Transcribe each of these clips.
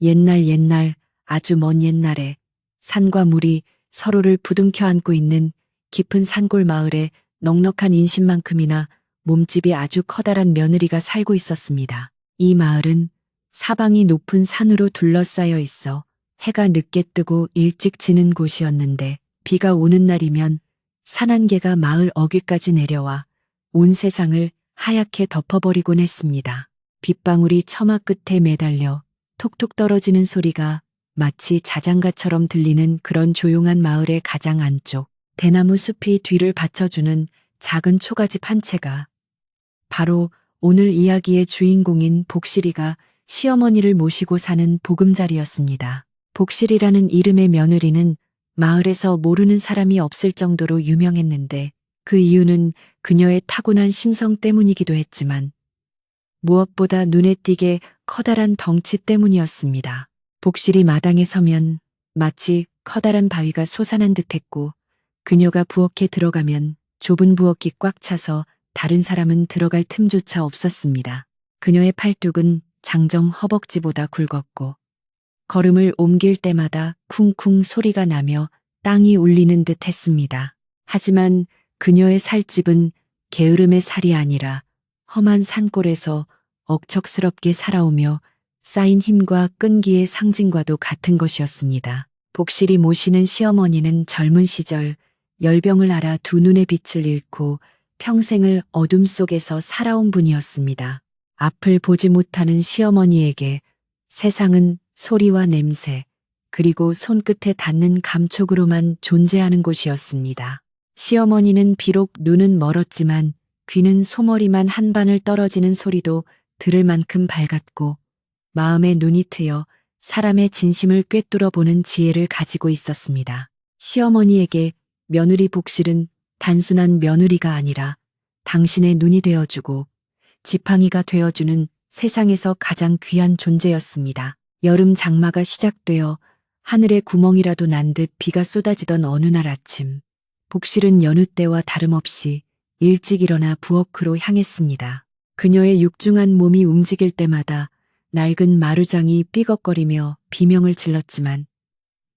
옛날 아주 먼 옛날에 산과 물이 서로를 부둥켜 안고 있는 깊은 산골 마을에 넉넉한 인심만큼이나 몸집이 아주 커다란 며느리가 살고 있었습니다. 이 마을은 사방이 높은 산으로 둘러싸여 있어 해가 늦게 뜨고 일찍 지는 곳이었는데 비가 오는 날이면 산 한 개가 마을 어귀까지 내려와 온 세상을 하얗게 덮어버리곤 했습니다. 빗방울이 처마 끝에 매달려 톡톡 떨어지는 소리가 마치 자장가처럼 들리는 그런 조용한 마을의 가장 안쪽 대나무 숲이 뒤를 받쳐주는 작은 초가집 한 채가 바로 오늘 이야기의 주인공인 복실이가 시어머니를 모시고 사는 보금자리였습니다. 복실이라는 이름의 며느리는 마을에서 모르는 사람이 없을 정도로 유명했는데 그 이유는 그녀의 타고난 심성 때문이기도 했지만 무엇보다 눈에 띄게 커다란 덩치 때문이었습니다. 복실이 마당에 서면 마치 커다란 바위가 솟아난 듯했고 그녀가 부엌에 들어가면 좁은 부엌이 꽉 차서 다른 사람은 들어갈 틈조차 없었습니다. 그녀의 팔뚝은 장정 허벅지보다 굵었고 걸음을 옮길 때마다 쿵쿵 소리가 나며 땅이 울리는 듯 했습니다. 하지만 그녀의 살집은 게으름의 살이 아니라 험한 산골에서 억척스럽게 살아오며 쌓인 힘과 끈기의 상징과도 같은 것이었습니다. 복실이 모시는 시어머니는 젊은 시절 열병을 앓아 두 눈의 빛을 잃고 평생을 어둠 속에서 살아온 분이었습니다. 앞을 보지 못하는 시어머니에게 세상은 소리와 냄새, 그리고 손끝에 닿는 감촉으로만 존재하는 곳이었습니다. 시어머니는 비록 눈은 멀었지만 귀는 소머리만 한 바늘 떨어지는 소리도 들을 만큼 밝았고 마음에 눈이 트여 사람의 진심을 꿰뚫어 보는 지혜를 가지고 있었습니다. 시어머니에게 며느리 복실은 단순한 며느리가 아니라 당신의 눈이 되어주고 지팡이가 되어주는 세상에서 가장 귀한 존재였습니다. 여름 장마가 시작되어 하늘에 구멍이라도 난 듯 비가 쏟아지던 어느 날 아침, 복실은 여느 때와 다름없이 일찍 일어나 부엌으로 향했습니다. 그녀의 육중한 몸이 움직일 때마다 낡은 마루장이 삐걱거리며 비명을 질렀지만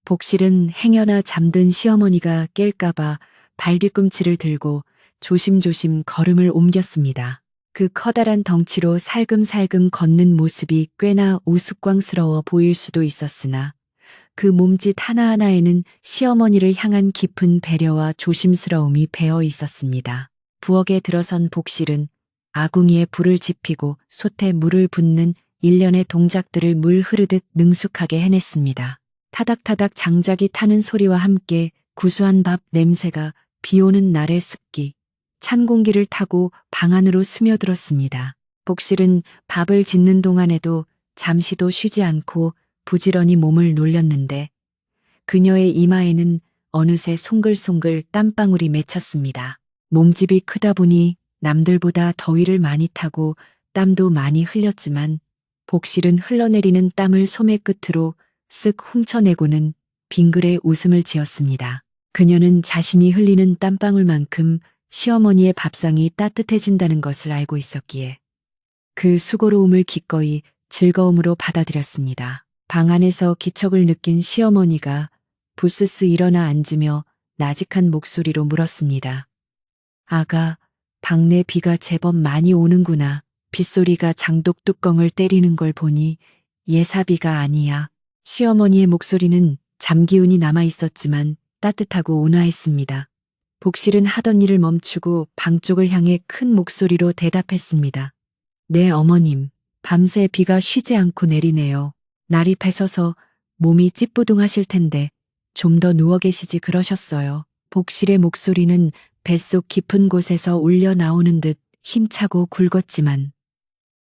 복실은 행여나 잠든 시어머니가 깰까봐 발뒤꿈치를 들고 조심조심 걸음을 옮겼습니다. 그 커다란 덩치로 살금살금 걷는 모습이 꽤나 우스꽝스러워 보일 수도 있었으나 그 몸짓 하나하나에는 시어머니를 향한 깊은 배려와 조심스러움이 배어 있었습니다. 부엌에 들어선 복실은 아궁이에 불을 지피고 솥에 물을 붓는 일련의 동작들을 물 흐르듯 능숙하게 해냈습니다. 타닥타닥 장작이 타는 소리와 함께 구수한 밥 냄새가 비오는 날의 습기, 찬 공기를 타고 방 안으로 스며들었습니다. 복실은 밥을 짓는 동안에도 잠시도 쉬지 않고 부지런히 몸을 놀렸는데 그녀의 이마에는 어느새 송글송글 땀방울이 맺혔습니다. 몸집이 크다 보니 남들보다 더위를 많이 타고 땀도 많이 흘렸지만 복실은 흘러내리는 땀을 소매 끝으로 쓱 훔쳐내고는 빙그레 웃음을 지었습니다. 그녀는 자신이 흘리는 땀방울만큼 시어머니의 밥상이 따뜻해진다는 것을 알고 있었기에 그 수고로움을 기꺼이 즐거움으로 받아들였습니다. 방 안에서 기척을 느낀 시어머니가 부스스 일어나 앉으며 나직한 목소리로 물었습니다. 아가, 방내 비가 제법 많이 오는구나. 빗소리가 장독 뚜껑을 때리는 걸 보니 예사비가 아니야. 시어머니의 목소리는 잠기운이 남아 있었지만 따뜻하고 온화했습니다. 복실은 하던 일을 멈추고 방 쪽을 향해 큰 목소리로 대답했습니다. 네, 어머님. 밤새 비가 쉬지 않고 내리네요. 날이 뺏어서 몸이 찌뿌둥하실 텐데 좀 더 누워 계시지 그러셨어요. 복실의 목소리는 뱃속 깊은 곳에서 울려 나오는 듯 힘차고 굵었지만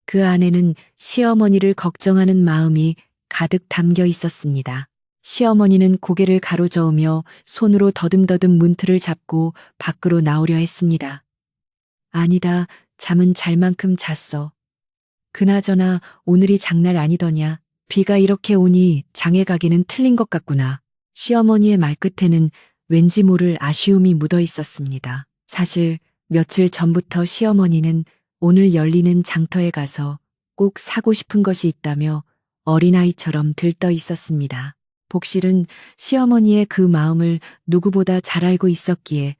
그 안에는 시어머니를 걱정하는 마음이 가득 담겨 있었습니다. 시어머니는 고개를 가로저으며 손으로 더듬더듬 문틀을 잡고 밖으로 나오려 했습니다. 아니다, 잠은 잘 만큼 잤어. 그나저나 오늘이 장날 아니더냐. 비가 이렇게 오니 장에 가기는 틀린 것 같구나. 시어머니의 말끝에는 왠지 모를 아쉬움이 묻어 있었습니다. 사실 며칠 전부터 시어머니는 오늘 열리는 장터에 가서 꼭 사고 싶은 것이 있다며 어린아이처럼 들떠 있었습니다. 복실은 시어머니의 그 마음을 누구보다 잘 알고 있었기에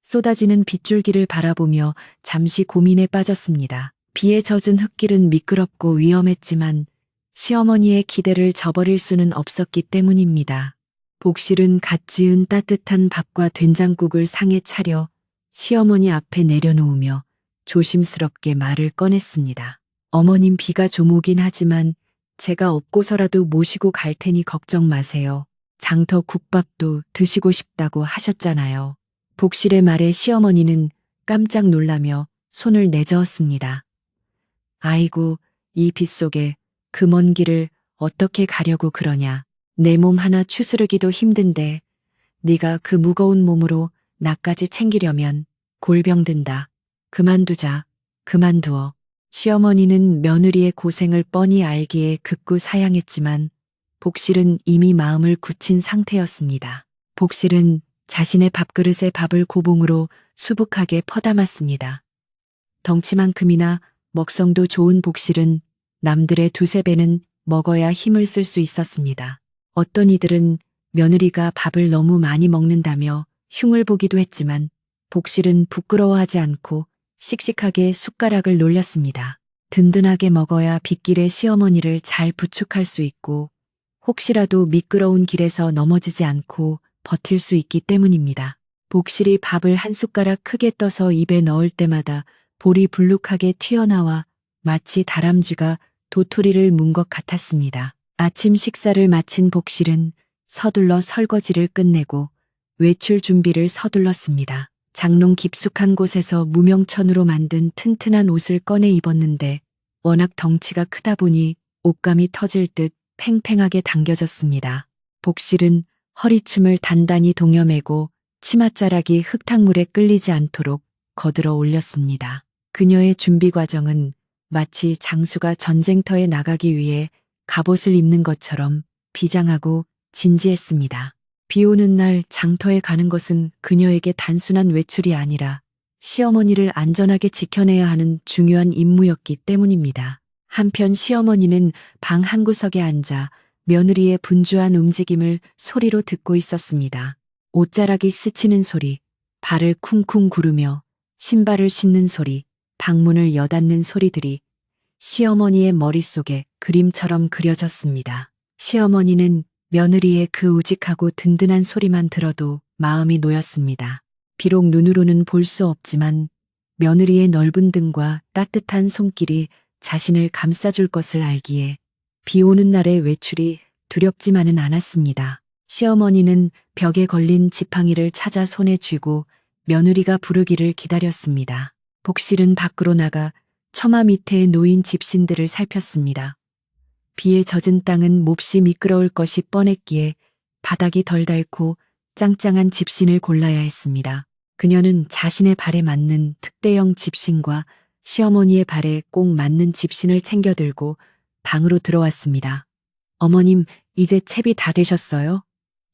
쏟아지는 빗줄기를 바라보며 잠시 고민에 빠졌습니다. 비에 젖은 흙길은 미끄럽고 위험했지만 시어머니의 기대를 저버릴 수는 없었기 때문입니다. 복실은 갓 지은 따뜻한 밥과 된장국을 상에 차려 시어머니 앞에 내려놓으며 조심스럽게 말을 꺼냈습니다. 어머님, 비가 좀 오긴 하지만 제가 업고서라도 모시고 갈 테니 걱정 마세요. 장터 국밥도 드시고 싶다고 하셨잖아요. 복실의 말에 시어머니는 깜짝 놀라며 손을 내저었습니다. 아이고, 이 빗속에 그 먼 길을 어떻게 가려고 그러냐. 내 몸 하나 추스르기도 힘든데 네가 그 무거운 몸으로 나까지 챙기려면 골병 든다. 그만두자. 그만두어. 시어머니는 며느리의 고생을 뻔히 알기에 극구 사양했지만 복실은 이미 마음을 굳힌 상태였습니다. 복실은 자신의 밥그릇에 밥을 고봉으로 수북하게 퍼담았습니다. 덩치만큼이나 먹성도 좋은 복실은 남들의 두세 배는 먹어야 힘을 쓸 수 있었습니다. 어떤 이들은 며느리가 밥을 너무 많이 먹는다며 흉을 보기도 했지만 복실은 부끄러워하지 않고 씩씩하게 숟가락을 놀렸습니다. 든든하게 먹어야 빗길에 시어머니를 잘 부축할 수 있고 혹시라도 미끄러운 길에서 넘어지지 않고 버틸 수 있기 때문입니다. 복실이 밥을 한 숟가락 크게 떠서 입에 넣을 때마다 볼이 불룩하게 튀어나와 마치 다람쥐가 도토리를 문 것 같았습니다. 아침 식사를 마친 복실은 서둘러 설거지를 끝내고 외출 준비를 서둘렀습니다. 장롱 깊숙한 곳에서 무명천으로 만든 튼튼한 옷을 꺼내 입었는데 워낙 덩치가 크다 보니 옷감이 터질 듯 팽팽하게 당겨졌습니다. 복실은 허리춤을 단단히 동여매고 치맛자락이 흙탕물에 끌리지 않도록 거들어 올렸습니다. 그녀의 준비 과정은 마치 장수가 전쟁터에 나가기 위해 갑옷을 입는 것처럼 비장하고 진지했습니다. 비 오는 날 장터에 가는 것은 그녀에게 단순한 외출이 아니라 시어머니를 안전하게 지켜내야 하는 중요한 임무였기 때문입니다. 한편 시어머니는 방 한구석에 앉아 며느리의 분주한 움직임을 소리로 듣고 있었습니다. 옷자락이 스치는 소리, 발을 쿵쿵 구르며 신발을 신는 소리, 방문을 여닫는 소리들이 시어머니의 머릿속에 그림처럼 그려졌습니다. 시어머니는 며느리의 그 우직하고 든든한 소리만 들어도 마음이 놓였습니다. 비록 눈으로는 볼 수 없지만 며느리의 넓은 등과 따뜻한 손길이 자신을 감싸줄 것을 알기에 비 오는 날의 외출이 두렵지만은 않았습니다. 시어머니는 벽에 걸린 지팡이를 찾아 손에 쥐고 며느리가 부르기를 기다렸습니다. 복실은 밖으로 나가 처마 밑에 놓인 집신들을 살폈습니다. 비에 젖은 땅은 몹시 미끄러울 것이 뻔했기에 바닥이 덜 닳고 짱짱한 집신을 골라야 했습니다. 그녀는 자신의 발에 맞는 특대형 집신과 시어머니의 발에 꼭 맞는 집신을 챙겨 들고 방으로 들어왔습니다. 어머님, 이제 채비 다 되셨어요?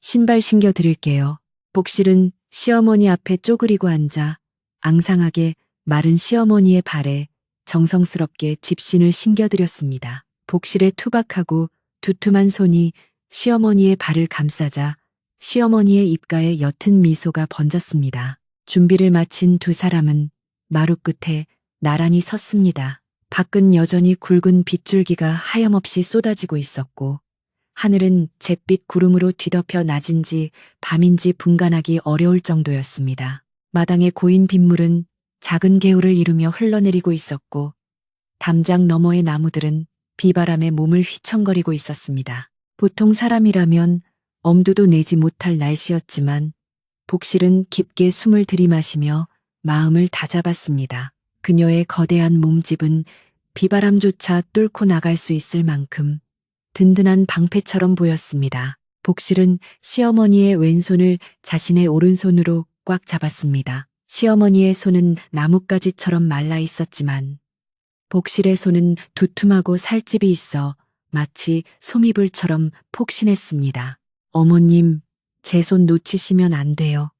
신발 신겨 드릴게요. 복실은 시어머니 앞에 쪼그리고 앉아 앙상하게 마른 시어머니의 발에 정성스럽게 집신을 신겨드렸습니다. 복실의 투박하고 두툼한 손이 시어머니의 발을 감싸자 시어머니의 입가에 옅은 미소가 번졌습니다. 준비를 마친 두 사람은 마루 끝에 나란히 섰습니다. 밖은 여전히 굵은 빗줄기가 하염없이 쏟아지고 있었고 하늘은 잿빛 구름으로 뒤덮여 낮인지 밤인지 분간하기 어려울 정도였습니다. 마당에 고인 빗물은 작은 개울을 이루며 흘러내리고 있었고 담장 너머의 나무들은 비바람에 몸을 휘청거리고 있었습니다. 보통 사람이라면 엄두도 내지 못할 날씨였지만 복실은 깊게 숨을 들이마시며 마음을 다잡았습니다. 그녀의 거대한 몸집은 비바람조차 뚫고 나갈 수 있을 만큼 든든한 방패처럼 보였습니다. 복실은 시어머니의 왼손을 자신의 오른손으로 꽉 잡았습니다. 시어머니의 손은 나뭇가지처럼 말라 있었지만 복실의 손은 두툼하고 살집이 있어 마치 소미불처럼 폭신했습니다. 어머님, 제 손 놓치시면 안 돼요.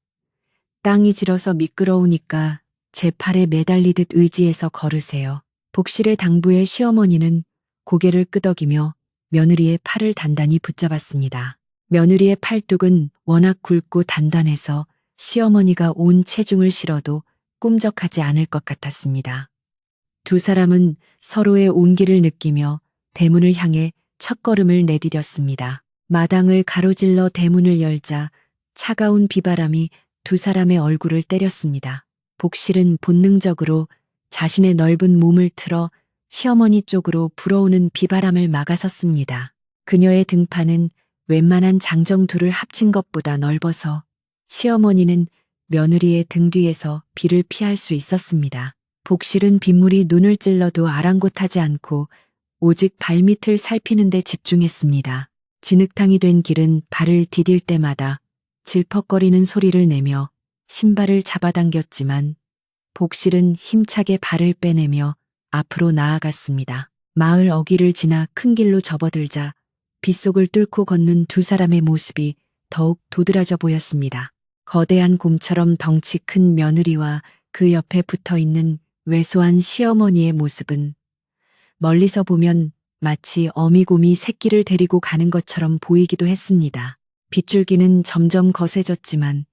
땅이 질어서 미끄러우니까 제 팔에 매달리듯 의지해서 걸으세요. 복실의 당부에 시어머니는 고개를 끄덕이며 며느리의 팔을 단단히 붙잡았습니다. 며느리의 팔뚝은 워낙 굵고 단단해서 시어머니가 온 체중을 실어도 꿈적하지 않을 것 같았습니다. 두 사람은 서로의 온기를 느끼며 대문을 향해 첫걸음을 내디뎠습니다. 마당을 가로질러 대문을 열자 차가운 비바람이 두 사람의 얼굴을 때렸습니다. 복실은 본능적으로 자신의 넓은 몸을 틀어 시어머니 쪽으로 불어오는 비바람을 막아섰습니다. 그녀의 등판은 웬만한 장정 둘을 합친 것보다 넓어서 시어머니는 며느리의 등 뒤에서 비를 피할 수 있었습니다. 복실은 빗물이 눈을 찔러도 아랑곳하지 않고 오직 발밑을 살피는 데 집중했습니다. 진흙탕이 된 길은 발을 디딜 때마다 질퍽거리는 소리를 내며 신발을 잡아당겼지만 복실은 힘차게 발을 빼내며 앞으로 나아갔습니다. 마을 어귀를 지나 큰 길로 접어들자 빗속을 뚫고 걷는 두 사람의 모습이 더욱 도드라져 보였습니다. 거대한 곰처럼 덩치 큰 며느리와 그 옆에 붙어있는 왜소한 시어머니의 모습은 멀리서 보면 마치 어미곰이 새끼를 데리고 가는 것처럼 보이기도 했습니다. 빗줄기는 점점 거세졌지만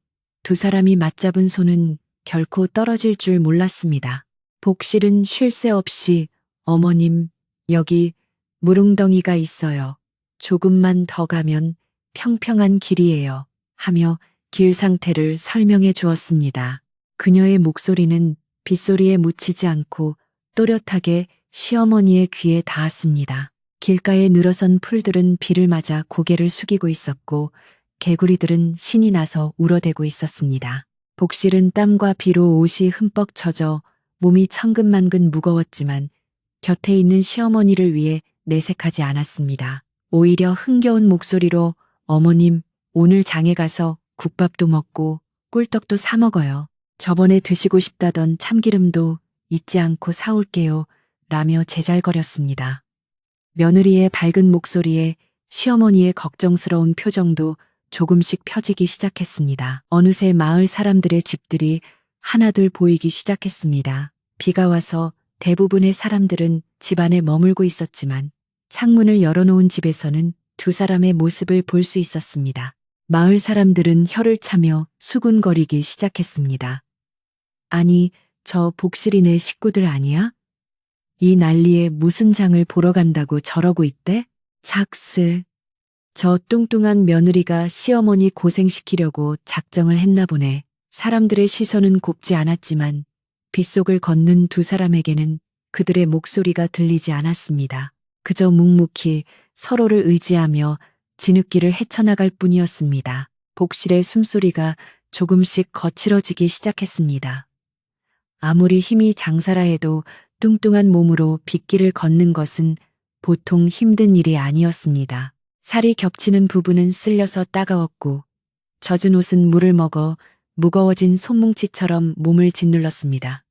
두 사람이 맞잡은 손은 결코 떨어질 줄 몰랐습니다. 복실은 쉴 새 없이 어머님, 여기 무릉덩이가 있어요. 조금만 더 가면 평평한 길이에요. 하며 길 상태를 설명해 주었습니다. 그녀의 목소리는 빗소리에 묻히지 않고 또렷하게 시어머니의 귀에 닿았습니다. 길가에 늘어선 풀들은 비를 맞아 고개를 숙이고 있었고 개구리들은 신이 나서 울어대고 있었습니다. 복실은 땀과 비로 옷이 흠뻑 젖어 몸이 천근만근 무거웠지만 곁에 있는 시어머니를 위해 내색하지 않았습니다. 오히려 흥겨운 목소리로 어머님, 오늘 장에 가서 국밥도 먹고 꿀떡도 사 먹어요. 저번에 드시고 싶다던 참기름도 잊지 않고 사올게요. 라며 제잘거렸습니다. 며느리의 밝은 목소리에 시어머니의 걱정스러운 표정도 조금씩 펴지기 시작했습니다. 어느새 마을 사람들의 집들이 하나둘 보이기 시작했습니다. 비가 와서 대부분의 사람들은 집 안에 머물고 있었지만 창문을 열어놓은 집에서는 두 사람의 모습을 볼 수 있었습니다. 마을 사람들은 혀를 차며 수군거리기 시작했습니다. 아니, 저 복실이네 식구들 아니야? 이 난리에 무슨 장을 보러 간다고 저러고 있대? 작스. 저 뚱뚱한 며느리가 시어머니 고생시키려고 작정을 했나 보네. 사람들의 시선은 곱지 않았지만 빗속을 걷는 두 사람에게는 그들의 목소리가 들리지 않았습니다. 그저 묵묵히 서로를 의지하며 진흙길을 헤쳐나갈 뿐이었습니다. 복실의 숨소리가 조금씩 거칠어지기 시작했습니다. 아무리 힘이 장사라 해도 뚱뚱한 몸으로 빗길을 걷는 것은 보통 힘든 일이 아니었습니다. 살이 겹치는 부분은 쓸려서 따가웠고 젖은 옷은 물을 먹어 무거워진 손뭉치처럼 몸을 짓눌렀습니다.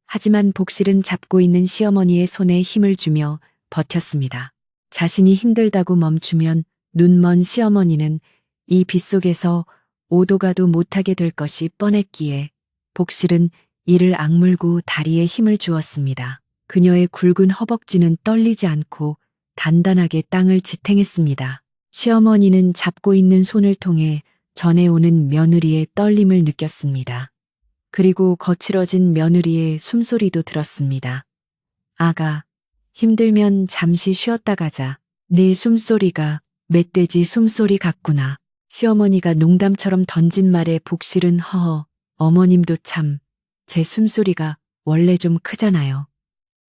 하지만 복실은 잡고 있는 시어머니의 손에 힘을 주며 버텼습니다. 자신이 힘들다고 멈추면 눈먼 시어머니는 이 빗속에서 오도 가도 못하게 될 것이 뻔했기에 복실은 이를 악물고 다리에 힘을 주었습니다. 그녀의 굵은 허벅지는 떨리지 않고 단단하게 땅을 지탱했습니다. 시어머니는 잡고 있는 손을 통해 전해오는 며느리의 떨림을 느꼈습니다. 그리고 거칠어진 며느리의 숨소리도 들었습니다. 아가, 힘들면 잠시 쉬었다 가자. 네 숨소리가 멧돼지 숨소리 같구나. 시어머니가 농담처럼 던진 말에 복실은 허허, 어머님도 참, 제 숨소리가 원래 좀 크잖아요.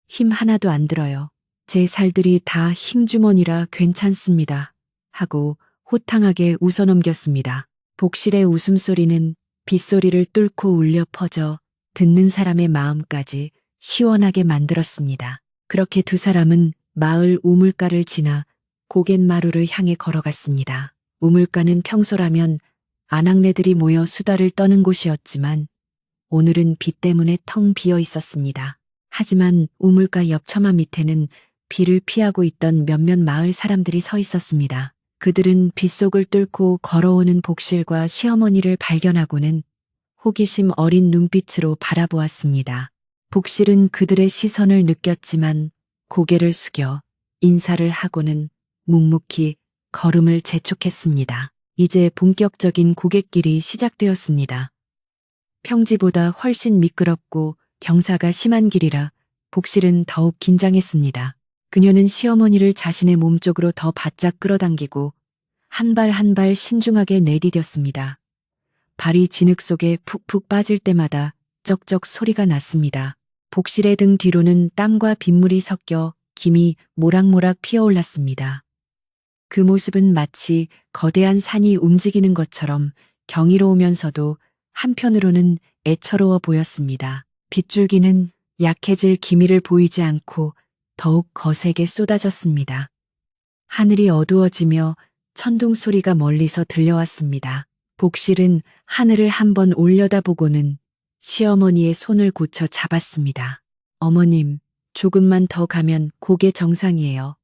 힘 하나도 안 들어요. 제 살들이 다 힘주머니라 괜찮습니다. 하고 호탕하게 웃어넘겼습니다. 복실의 웃음소리는 빗소리를 뚫고 울려 퍼져 듣는 사람의 마음까지 시원하게 만들었습니다. 그렇게 두 사람은 마을 우물가를 지나 고갯마루를 향해 걸어갔습니다. 우물가는 평소라면 아낙네들이 모여 수다를 떠는 곳이었지만 오늘은 비 때문에 텅 비어 있었습니다. 하지만 우물가 옆 처마 밑에는 비를 피하고 있던 몇몇 마을 사람들이 서 있었습니다. 그들은 빗속을 뚫고 걸어오는 복실과 시어머니를 발견하고는 호기심 어린 눈빛으로 바라보았습니다. 복실은 그들의 시선을 느꼈지만 고개를 숙여 인사를 하고는 묵묵히 걸음을 재촉했습니다. 이제 본격적인 고갯길이 시작되었습니다. 평지보다 훨씬 미끄럽고 경사가 심한 길이라 복실은 더욱 긴장했습니다. 그녀는 시어머니를 자신의 몸 쪽으로 더 바짝 끌어당기고 한 발 한 발 신중하게 내디뎠습니다. 발이 진흙 속에 푹푹 빠질 때마다 쩍쩍 소리가 났습니다. 복실의 등 뒤로는 땀과 빗물이 섞여 김이 모락모락 피어올랐습니다. 그 모습은 마치 거대한 산이 움직이는 것처럼 경이로우면서도 한편으로는 애처로워 보였습니다. 빗줄기는 약해질 기미를 보이지 않고 더욱 거세게 쏟아졌습니다. 하늘이 어두워지며 천둥 소리가 멀리서 들려왔습니다. 복실은 하늘을 한번 올려다보고는 시어머니의 손을 고쳐 잡았습니다. 어머님, 조금만 더 가면 고개 정상이에요.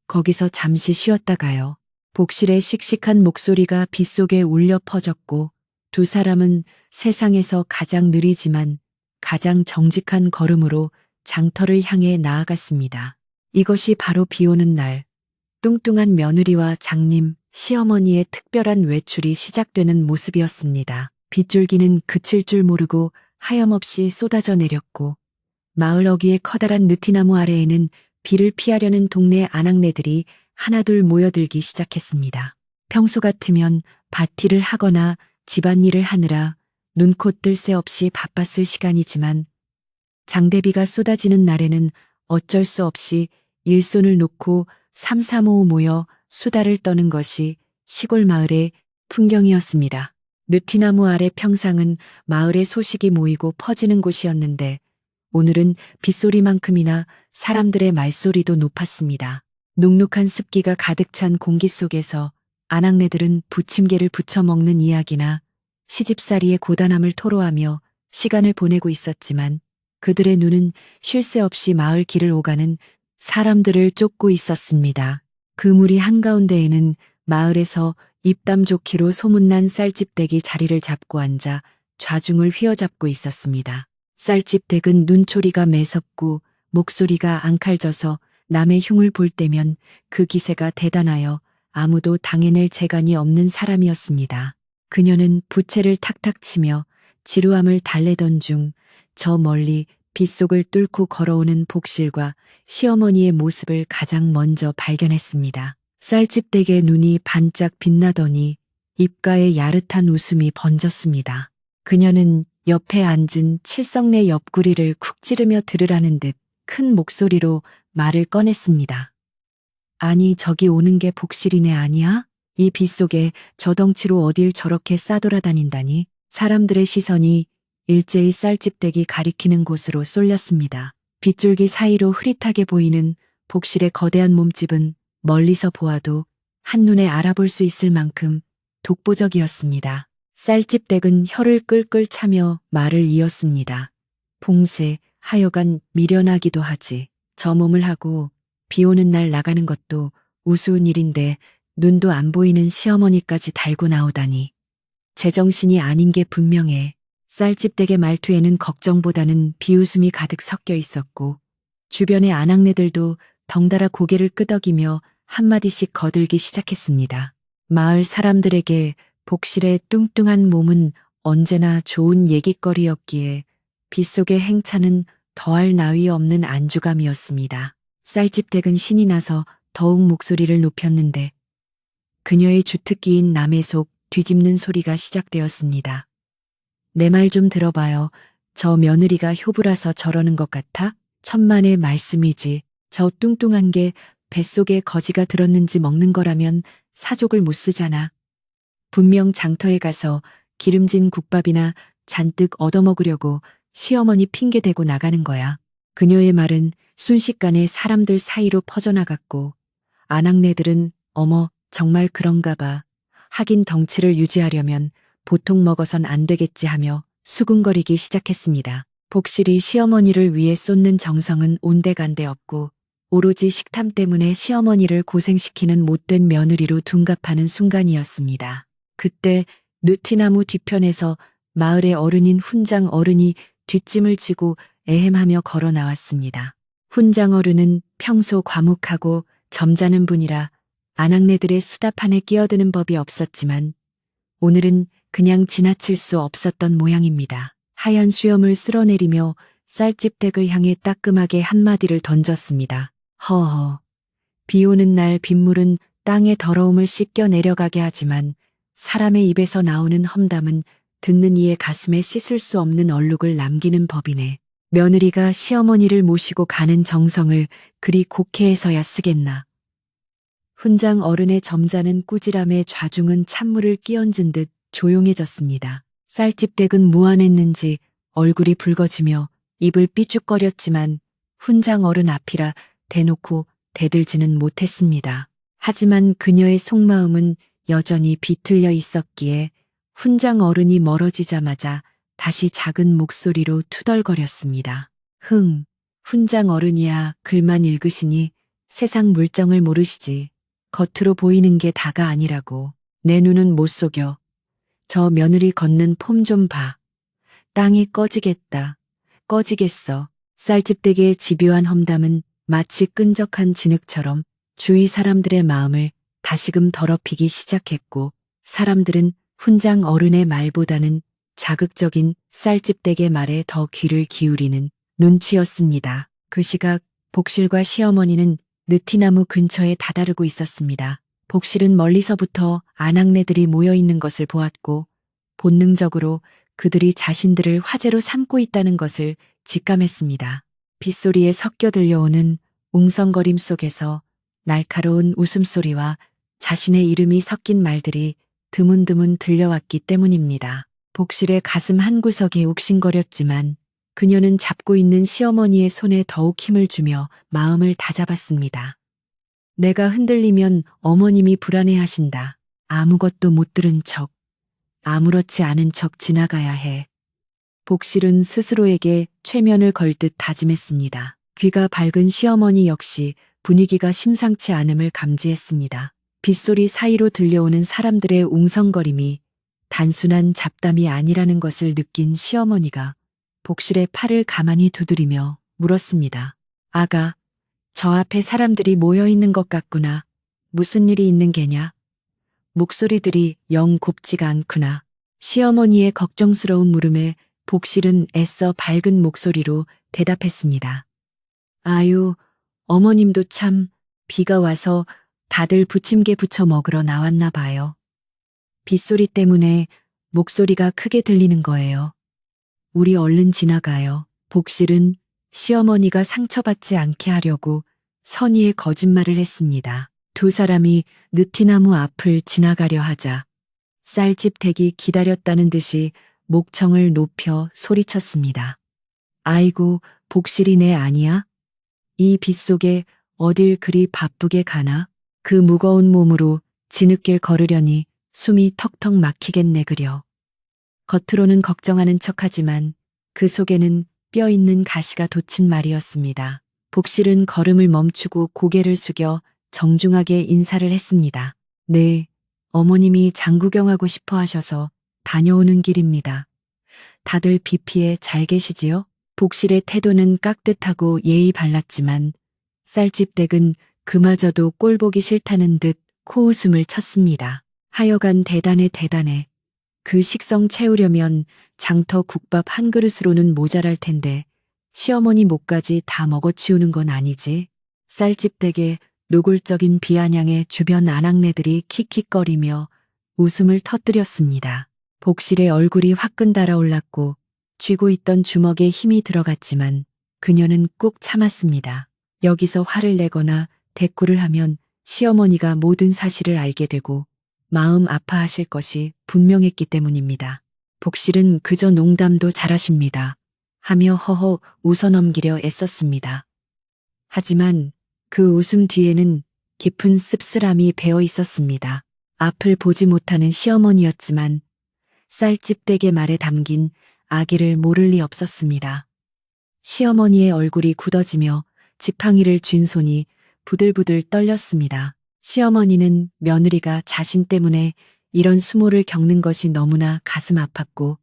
거기서 잠시 쉬었다 가요. 복실의 씩씩한 목소리가 빗속에 울려 퍼졌고 두 사람은 세상에서 가장 느리지만 가장 정직한 걸음으로 장터를 향해 나아갔습니다. 이것이 바로 비 오는 날, 뚱뚱한 며느리와 장님, 시어머니의 특별한 외출이 시작되는 모습이었습니다. 빗줄기는 그칠 줄 모르고 하염없이 쏟아져 내렸고 마을 어귀의 커다란 느티나무 아래에는 비를 피하려는 동네 아낙네들이 하나둘 모여들기 시작했습니다. 평소 같으면 밭일을 하거나 집안일을 하느라 눈코 뜰 새 없이 바빴을 시간이지만 장대비가 쏟아지는 날에는 어쩔 수 없이 일손을 놓고 삼삼오오 모여 수다를 떠는 것이 시골 마을의 풍경이었습니다. 느티나무 아래 평상은 마을의 소식이 모이고 퍼지는 곳이었는데 오늘은 빗소리만큼이나 사람들의 말소리도 높았습니다. 눅눅한 습기가 가득 찬 공기 속에서 아낙네들은 부침개를 부쳐 먹는 이야기나 시집살이의 고단함을 토로하며 시간을 보내고 있었지만 그들의 눈은 쉴 새 없이 마을 길을 오가는 사람들을 쫓고 있었습니다. 그 무리 한가운데에는 마을에서 입담 좋기로 소문난 쌀집댁이 자리를 잡고 앉아 좌중을 휘어잡고 있었습니다. 쌀집댁은 눈초리가 매섭고 목소리가 앙칼져서 남의 흉을 볼 때면 그 기세가 대단하여 아무도 당해낼 재간이 없는 사람이었습니다. 그녀는 부채를 탁탁 치며 지루함을 달래던 중 저 멀리 빗속을 뚫고 걸어오는 복실과 시어머니의 모습을 가장 먼저 발견했습니다. 쌀집댁의 눈이 반짝 빛나더니 입가에 야릇한 웃음이 번졌습니다. 그녀는 옆에 앉은 칠성내 옆구리를 쿡 찌르며 들으라는 듯 큰 목소리로 말을 꺼냈습니다. 아니, 저기 오는 게 복실이네 아니야? 이 빗속에 저 덩치로 어딜 저렇게 싸돌아다닌다니? 사람들의 시선이 일제히 쌀집댁이 가리키는 곳으로 쏠렸습니다. 빗줄기 사이로 흐릿하게 보이는 복실의 거대한 몸집은 멀리서 보아도 한눈에 알아볼 수 있을 만큼 독보적이었습니다. 쌀집댁은 혀를 끌끌 차며 말을 이었습니다. 봉쇄, 하여간 미련하기도 하지. 저 몸을 하고 비 오는 날 나가는 것도 우스운 일인데 눈도 안 보이는 시어머니까지 달고 나오다니. 제정신이 아닌 게 분명해. 쌀집댁의 말투에는 걱정보다는 비웃음이 가득 섞여 있었고 주변의 아낙네들도 덩달아 고개를 끄덕이며 한마디씩 거들기 시작했습니다. 마을 사람들에게 복실의 뚱뚱한 몸은 언제나 좋은 얘깃거리였기에 빗속의 행차는 더할 나위 없는 안주감이었습니다. 쌀집댁은 신이 나서 더욱 목소리를 높였는데 그녀의 주특기인 남의 속 뒤집는 소리가 시작되었습니다. 내 말 좀 들어봐요. 저 며느리가 효부라서 저러는 것 같아? 천만의 말씀이지. 저 뚱뚱한 게 뱃속에 거지가 들었는지 먹는 거라면 사족을 못 쓰잖아. 분명 장터에 가서 기름진 국밥이나 잔뜩 얻어먹으려고 시어머니 핑계대고 나가는 거야. 그녀의 말은 순식간에 사람들 사이로 퍼져나갔고 아낙네들은 어머 정말 그런가 봐. 하긴 덩치를 유지하려면 보통 먹어선 안 되겠지 하며 수군거리기 시작했습니다. 복실이 시어머니를 위해 쏟는 정성은 온데간데 없고 오로지 식탐 때문에 시어머니를 고생시키는 못된 며느리로 둔갑하는 순간이었습니다. 그때 느티나무 뒤편에서 마을의 어른인 훈장 어른이 뒷짐을 지고 애헴하며 걸어 나왔습니다. 훈장 어른은 평소 과묵하고 점잖은 분이라 아낙네들의 수다판에 끼어드는 법이 없었지만 오늘은 그냥 지나칠 수 없었던 모양입니다. 하얀 수염을 쓸어내리며 쌀집댁을 향해 따끔하게 한마디를 던졌습니다. 허허. 비 오는 날 빗물은 땅의 더러움을 씻겨 내려가게 하지만 사람의 입에서 나오는 험담은 듣는 이의 가슴에 씻을 수 없는 얼룩을 남기는 법이네. 며느리가 시어머니를 모시고 가는 정성을 그리 곡해해서야 쓰겠나. 훈장 어른의 점잖은 꾸지람에 좌중은 찬물을 끼얹은 듯 조용해졌습니다. 쌀집댁은 무안했는지 얼굴이 붉어지며 입을 삐죽거렸지만 훈장 어른 앞이라 대놓고 대들지는 못했습니다. 하지만 그녀의 속마음은 여전히 비틀려 있었기에 훈장 어른이 멀어지자마자 다시 작은 목소리로 투덜거렸습니다. 훈장 어른이야 글만 읽으시니 세상 물정을 모르시지. 겉으로 보이는 게 다가 아니라고. 내 눈은 못 속여. 저 며느리 걷는 폼 좀 봐. 땅이 꺼지겠다. 꺼지겠어. 쌀집댁의 집요한 험담은 마치 끈적한 진흙처럼 주위 사람들의 마음을 다시금 더럽히기 시작했고 사람들은 훈장 어른의 말보다는 자극적인 쌀집댁의 말에 더 귀를 기울이는 눈치였습니다. 그 시각 복실과 시어머니는 느티나무 근처에 다다르고 있었습니다. 복실은 멀리서부터 아낙네들이 모여 있는 것을 보았고 본능적으로 그들이 자신들을 화제로 삼고 있다는 것을 직감했습니다. 빗소리에 섞여 들려오는 웅성거림 속에서 날카로운 웃음소리와 자신의 이름이 섞인 말들이 드문드문 들려왔기 때문입니다. 복실의 가슴 한구석이 욱신거렸지만 그녀는 잡고 있는 시어머니의 손에 더욱 힘을 주며 마음을 다잡았습니다. 내가 흔들리면 어머님이 불안해하신다. 아무것도 못 들은 척, 아무렇지 않은 척 지나가야 해. 복실은 스스로에게 최면을 걸듯 다짐했습니다. 귀가 밝은 시어머니 역시 분위기가 심상치 않음을 감지했습니다. 빗소리 사이로 들려오는 사람들의 웅성거림이 단순한 잡담이 아니라는 것을 느낀 시어머니가 복실의 팔을 가만히 두드리며 물었습니다. 아가, 저 앞에 사람들이 모여 있는 것 같구나. 무슨 일이 있는 게냐? 목소리들이 영 곱지가 않구나. 시어머니의 걱정스러운 물음에 복실은 애써 밝은 목소리로 대답했습니다. 아유, 어머님도 참 비가 와서 다들 부침개 부쳐 먹으러 나왔나 봐요. 빗소리 때문에 목소리가 크게 들리는 거예요. 우리 얼른 지나가요. 복실은 시어머니가 상처받지 않게 하려고 선의의 거짓말을 했습니다. 두 사람이 느티나무 앞을 지나가려 하자 쌀집 댁이 기다렸다는 듯이 목청을 높여 소리쳤습니다. 아이고, 복실이 내 아니야? 이 빗속에 어딜 그리 바쁘게 가나? 그 무거운 몸으로 진흙길 걸으려니 숨이 턱턱 막히겠네 그려. 겉으로는 걱정하는 척하지만 그 속에는 뼈 있는 가시가 돋친 말이었습니다. 복실은 걸음을 멈추고 고개를 숙여 정중하게 인사를 했습니다. 네, 어머님이 장구경하고 싶어 하셔서 다녀오는 길입니다. 다들 비 피해 잘 계시지요? 복실의 태도는 깍듯하고 예의 발랐지만 쌀집 댁은 그마저도 꼴보기 싫다는 듯 코웃음을 쳤습니다. 하여간 대단해. 그 식성 채우려면 장터 국밥 한 그릇으로는 모자랄 텐데 시어머니 목까지 다 먹어치우는 건 아니지. 쌀집 댁의 노골적인 비아냥에 주변 아낙네들이 킥킥거리며 웃음을 터뜨렸습니다. 복실의 얼굴이 화끈 달아올랐고 쥐고 있던 주먹에 힘이 들어갔지만 그녀는 꾹 참았습니다. 여기서 화를 내거나 대꾸를 하면 시어머니가 모든 사실을 알게 되고 마음 아파하실 것이 분명했기 때문입니다. 복실은 그저 농담도 잘하십니다. 하며 허허 웃어넘기려 애썼습니다. 하지만 그 웃음 뒤에는 깊은 씁쓸함이 배어 있었습니다. 앞을 보지 못하는 시어머니였지만 쌀집 댁의 말에 담긴 악의를 모를 리 없었습니다. 시어머니의 얼굴이 굳어지며 지팡이를 쥔 손이 부들부들 떨렸습니다. 시어머니는 며느리가 자신 때문에 이런 수모를 겪는 것이 너무나 가슴 아팠고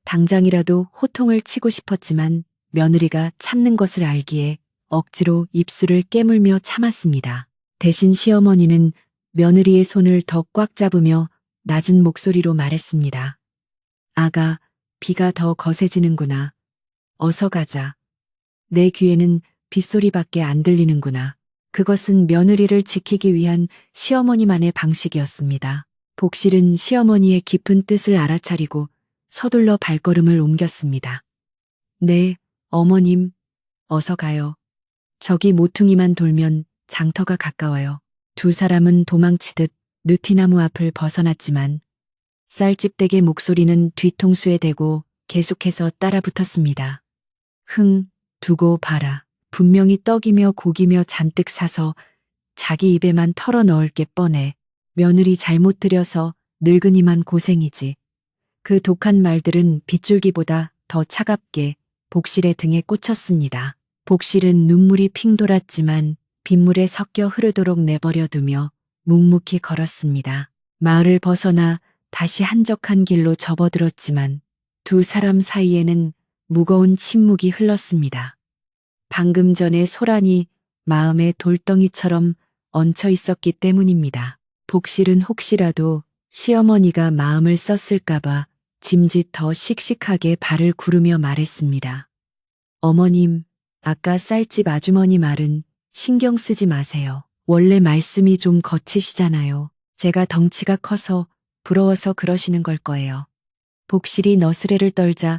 당장이라도 호통을 치고 싶었지만 며느리가 참는 것을 알기에 억지로 입술을 깨물며 참았습니다. 대신 시어머니는 며느리의 손을 더 꽉 잡으며 낮은 목소리로 말했습니다. 아가, 비가 더 거세지는구나. 어서 가자. 내 귀에는 빗소리밖에 안 들리는구나. 그것은 며느리를 지키기 위한 시어머니만의 방식이었습니다. 복실은 시어머니의 깊은 뜻을 알아차리고 서둘러 발걸음을 옮겼습니다. 네, 어머님, 어서 가요. 저기 모퉁이만 돌면 장터가 가까워요. 두 사람은 도망치듯 느티나무 앞을 벗어났지만 쌀집댁의 목소리는 뒤통수에 대고 계속해서 따라붙었습니다. 흥, 두고 봐라. 분명히 떡이며 고기며 잔뜩 사서 자기 입에만 털어 넣을 게 뻔해. 며느리 잘못 들여서 늙은이만 고생이지. 그 독한 말들은 빗줄기보다 더 차갑게 복실의 등에 꽂혔습니다. 복실은 눈물이 핑 돌았지만 빗물에 섞여 흐르도록 내버려 두며 묵묵히 걸었습니다. 마을을 벗어나 다시 한적한 길로 접어들었지만 두 사람 사이에는 무거운 침묵이 흘렀습니다. 방금 전에 소란이 마음의 돌덩이처럼 얹혀 있었기 때문입니다. 복실은 혹시라도 시어머니가 마음을 썼을까봐 짐짓 더 씩씩하게 발을 구르며 말했습니다. 어머님, 아까 쌀집 아주머니 말은 신경 쓰지 마세요. 원래 말씀이 좀 거치시잖아요. 제가 덩치가 커서 부러워서 그러시는 걸 거예요. 복실이 너스레를 떨자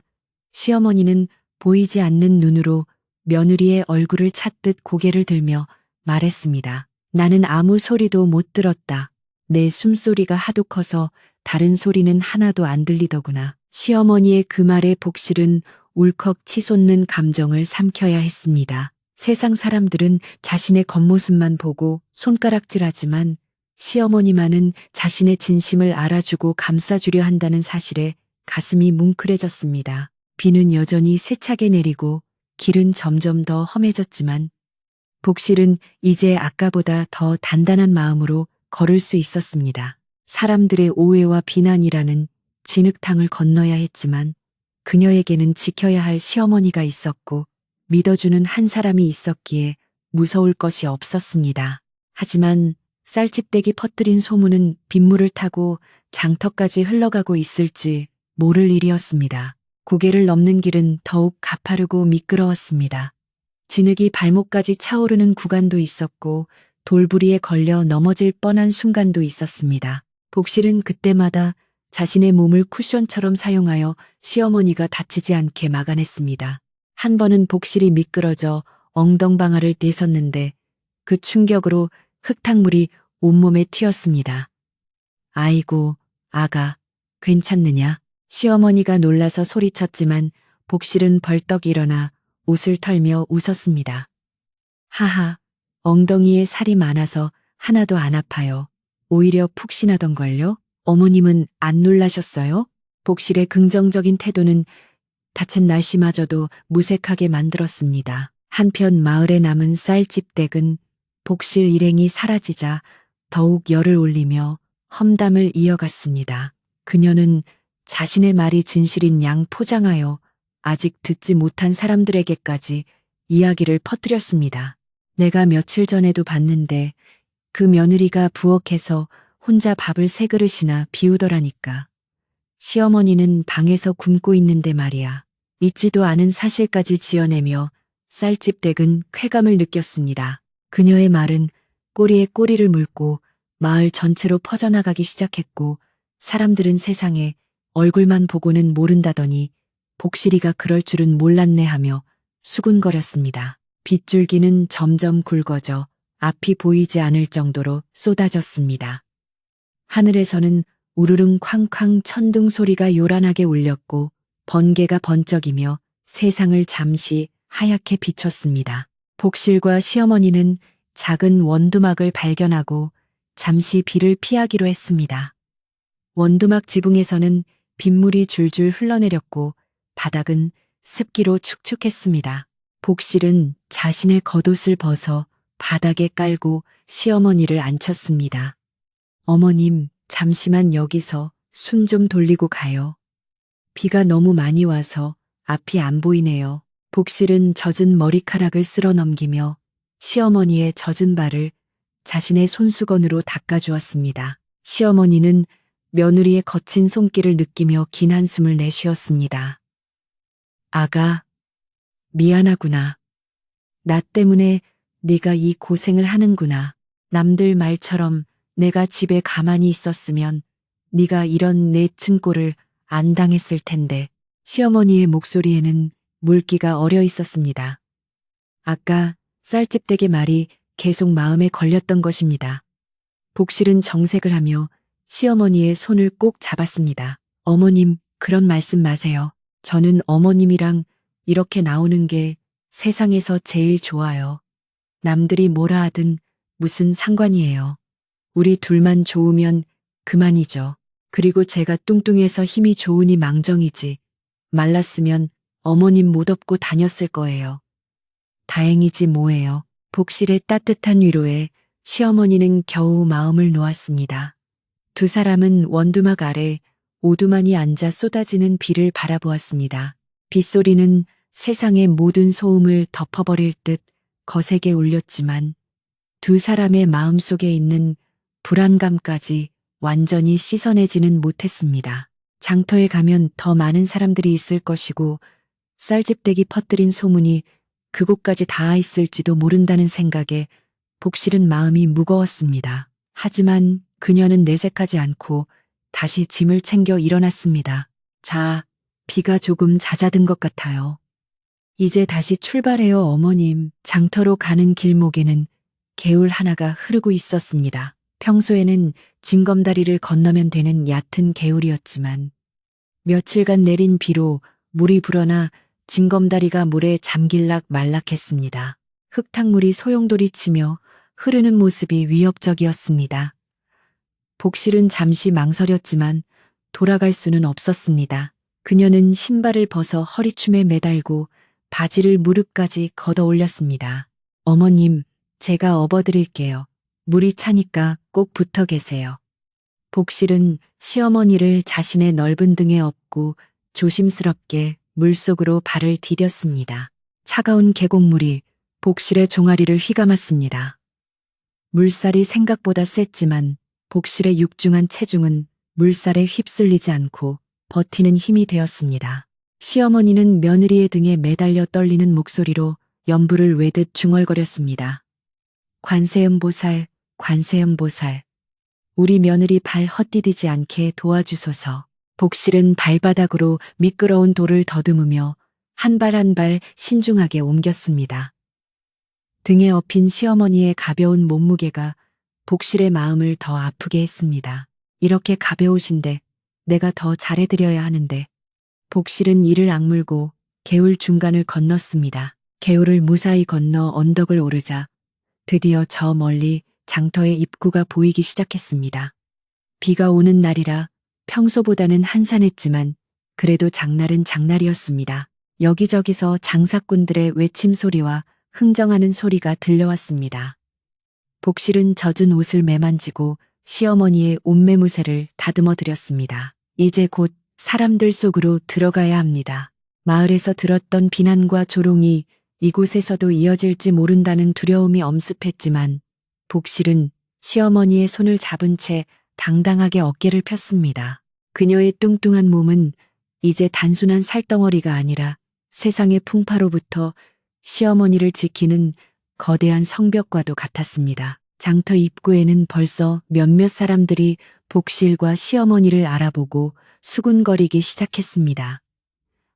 시어머니는 보이지 않는 눈으로 며느리의 얼굴을 찾듯 고개를 들며 말했습니다. 나는 아무 소리도 못 들었다. 내 숨소리가 하도 커서 다른 소리는 하나도 안 들리더구나. 시어머니의 그 말에 복실은 울컥 치솟는 감정을 삼켜야 했습니다. 세상 사람들은 자신의 겉모습만 보고 손가락질하지만 시어머니만은 자신의 진심을 알아주고 감싸주려 한다는 사실에 가슴이 뭉클해졌습니다. 비는 여전히 세차게 내리고 길은 점점 더 험해졌지만 복실은 이제 아까보다 더 단단한 마음으로 걸을 수 있었습니다. 사람들의 오해와 비난이라는 진흙탕을 건너야 했지만 그녀에게는 지켜야 할 시어머니가 있었고 믿어주는 한 사람이 있었기에 무서울 것이 없었습니다. 하지만 쌀집댁이 퍼뜨린 소문은 빗물을 타고 장터까지 흘러가고 있을지 모를 일이었습니다. 고개를 넘는 길은 더욱 가파르고 미끄러웠습니다. 진흙이 발목까지 차오르는 구간도 있었고 돌부리에 걸려 넘어질 뻔한 순간도 있었습니다. 복실은 그때마다 자신의 몸을 쿠션처럼 사용하여 시어머니가 다치지 않게 막아냈습니다. 한 번은 복실이 미끄러져 엉덩방아를 떼섰는데 그 충격으로 흙탕물이 온몸에 튀었습니다. 아이고, 아가, 괜찮느냐? 시어머니가 놀라서 소리쳤지만 복실은 벌떡 일어나 옷을 털며 웃었습니다. 하하, 엉덩이에 살이 많아서 하나도 안 아파요. 오히려 푹신하던걸요? 어머님은 안 놀라셨어요? 복실의 긍정적인 태도는 닫힌 날씨마저도 무색하게 만들었습니다. 한편 마을에 남은 쌀집댁은 복실 일행이 사라지자 더욱 열을 올리며 험담을 이어갔습니다. 그녀는 자신의 말이 진실인 양 포장하여 아직 듣지 못한 사람들에게까지 이야기를 퍼뜨렸습니다. 내가 며칠 전에도 봤는데 그 며느리가 부엌에서 혼자 밥을 3그릇이나 비우더라니까. 시어머니는 방에서 굶고 있는데 말이야. 잊지도 않은 사실까지 지어내며 쌀집댁은 쾌감을 느꼈습니다. 그녀의 말은 꼬리에 꼬리를 물고 마을 전체로 퍼져나가기 시작했고 사람들은 세상에 얼굴만 보고는 모른다더니 복실이가 그럴 줄은 몰랐네 하며 수군거렸습니다. 빗줄기는 점점 굵어져 앞이 보이지 않을 정도로 쏟아졌습니다. 하늘에서는 우르릉 쾅쾅 천둥 소리가 요란하게 울렸고 번개가 번쩍이며 세상을 잠시 하얗게 비췄습니다. 복실과 시어머니는 작은 원두막을 발견하고 잠시 비를 피하기로 했습니다. 원두막 지붕에서는 빗물이 줄줄 흘러내렸고 바닥은 습기로 축축했습니다. 복실은 자신의 겉옷을 벗어 바닥에 깔고 시어머니를 앉혔습니다. 어머님, 잠시만 여기서 숨 좀 돌리고 가요. 비가 너무 많이 와서 앞이 안 보이네요. 복실은 젖은 머리카락을 쓸어 넘기며 시어머니의 젖은 발을 자신의 손수건으로 닦아주었습니다. 시어머니는 며느리의 거친 손길을 느끼며 긴 한숨을 내쉬었습니다. 아가, 미안하구나. 나 때문에 네가 이 고생을 하는구나. 남들 말처럼 내가 집에 가만히 있었으면 네가 이런 내친 꼴을 안 당했을 텐데. 시어머니의 목소리에는 물기가 어려 있었습니다. 아까 쌀집댁의 말이 계속 마음에 걸렸던 것입니다. 복실은 정색을 하며 시어머니의 손을 꼭 잡았습니다. 어머님, 그런 말씀 마세요. 저는 어머님이랑 이렇게 나오는 게 세상에서 제일 좋아요. 남들이 뭐라 하든 무슨 상관이에요. 우리 둘만 좋으면 그만이죠. 그리고 제가 뚱뚱해서 힘이 좋으니 망정이지. 말랐으면 어머님 못 업고 다녔을 거예요. 다행이지 뭐예요. 복실의 따뜻한 위로에 시어머니는 겨우 마음을 놓았습니다. 두 사람은 원두막 아래 오두만이 앉아 쏟아지는 비를 바라보았습니다. 빗소리는 세상의 모든 소음을 덮어버릴 듯 거세게 울렸지만 두 사람의 마음속에 있는 불안감까지 완전히 씻어내지는 못했습니다. 장터에 가면 더 많은 사람들이 있을 것이고 쌀집댁이 퍼뜨린 소문이 그곳까지 닿아 있을지도 모른다는 생각에 복실은 마음이 무거웠습니다. 하지만 그녀는 내색하지 않고 다시 짐을 챙겨 일어났습니다. 자, 비가 조금 잦아든 것 같아요. 이제 다시 출발해요, 어머님. 장터로 가는 길목에는 개울 하나가 흐르고 있었습니다. 평소에는 징검다리를 건너면 되는 얕은 개울이었지만 며칠간 내린 비로 물이 불어나 징검다리가 물에 잠길락 말락했습니다. 흙탕물이 소용돌이 치며 흐르는 모습이 위협적이었습니다. 복실은 잠시 망설였지만 돌아갈 수는 없었습니다. 그녀는 신발을 벗어 허리춤에 매달고 바지를 무릎까지 걷어 올렸습니다. 어머님, 제가 업어드릴게요. 물이 차니까 꼭 붙어 계세요. 복실은 시어머니를 자신의 넓은 등에 업고 조심스럽게 물속으로 발을 디뎠습니다. 차가운 계곡물이 복실의 종아리를 휘감았습니다. 물살이 생각보다 셌지만 복실의 육중한 체중은 물살에 휩쓸리지 않고 버티는 힘이 되었습니다. 시어머니는 며느리의 등에 매달려 떨리는 목소리로 연부를 외듯 중얼거렸습니다. 관세음보살, 관세음보살. 우리 며느리 발 헛디디지 않게 도와주소서. 복실은 발바닥으로 미끄러운 돌을 더듬으며 한 발 한 발 신중하게 옮겼습니다. 등에 업힌 시어머니의 가벼운 몸무게가 복실의 마음을 더 아프게 했습니다. 이렇게 가벼우신데 내가 더 잘해드려야 하는데. 복실은 이를 악물고 개울 중간을 건넜습니다. 개울을 무사히 건너 언덕을 오르자 드디어 저 멀리 장터의 입구가 보이기 시작했습니다. 비가 오는 날이라 평소보다는 한산했지만 그래도 장날은 장날이었습니다. 여기저기서 장사꾼들의 외침 소리와 흥정하는 소리가 들려왔습니다. 복실은 젖은 옷을 매만지고 시어머니의 옷매무새를 다듬어 드렸습니다. 이제 곧 사람들 속으로 들어가야 합니다. 마을에서 들었던 비난과 조롱이 이곳에서도 이어질지 모른다는 두려움이 엄습했지만 복실은 시어머니의 손을 잡은 채 당당하게 어깨를 폈습니다. 그녀의 뚱뚱한 몸은 이제 단순한 살덩어리가 아니라 세상의 풍파로부터 시어머니를 지키는 거대한 성벽과도 같았습니다. 장터 입구에는 벌써 몇몇 사람들이 복실과 시어머니를 알아보고 수군거리기 시작했습니다.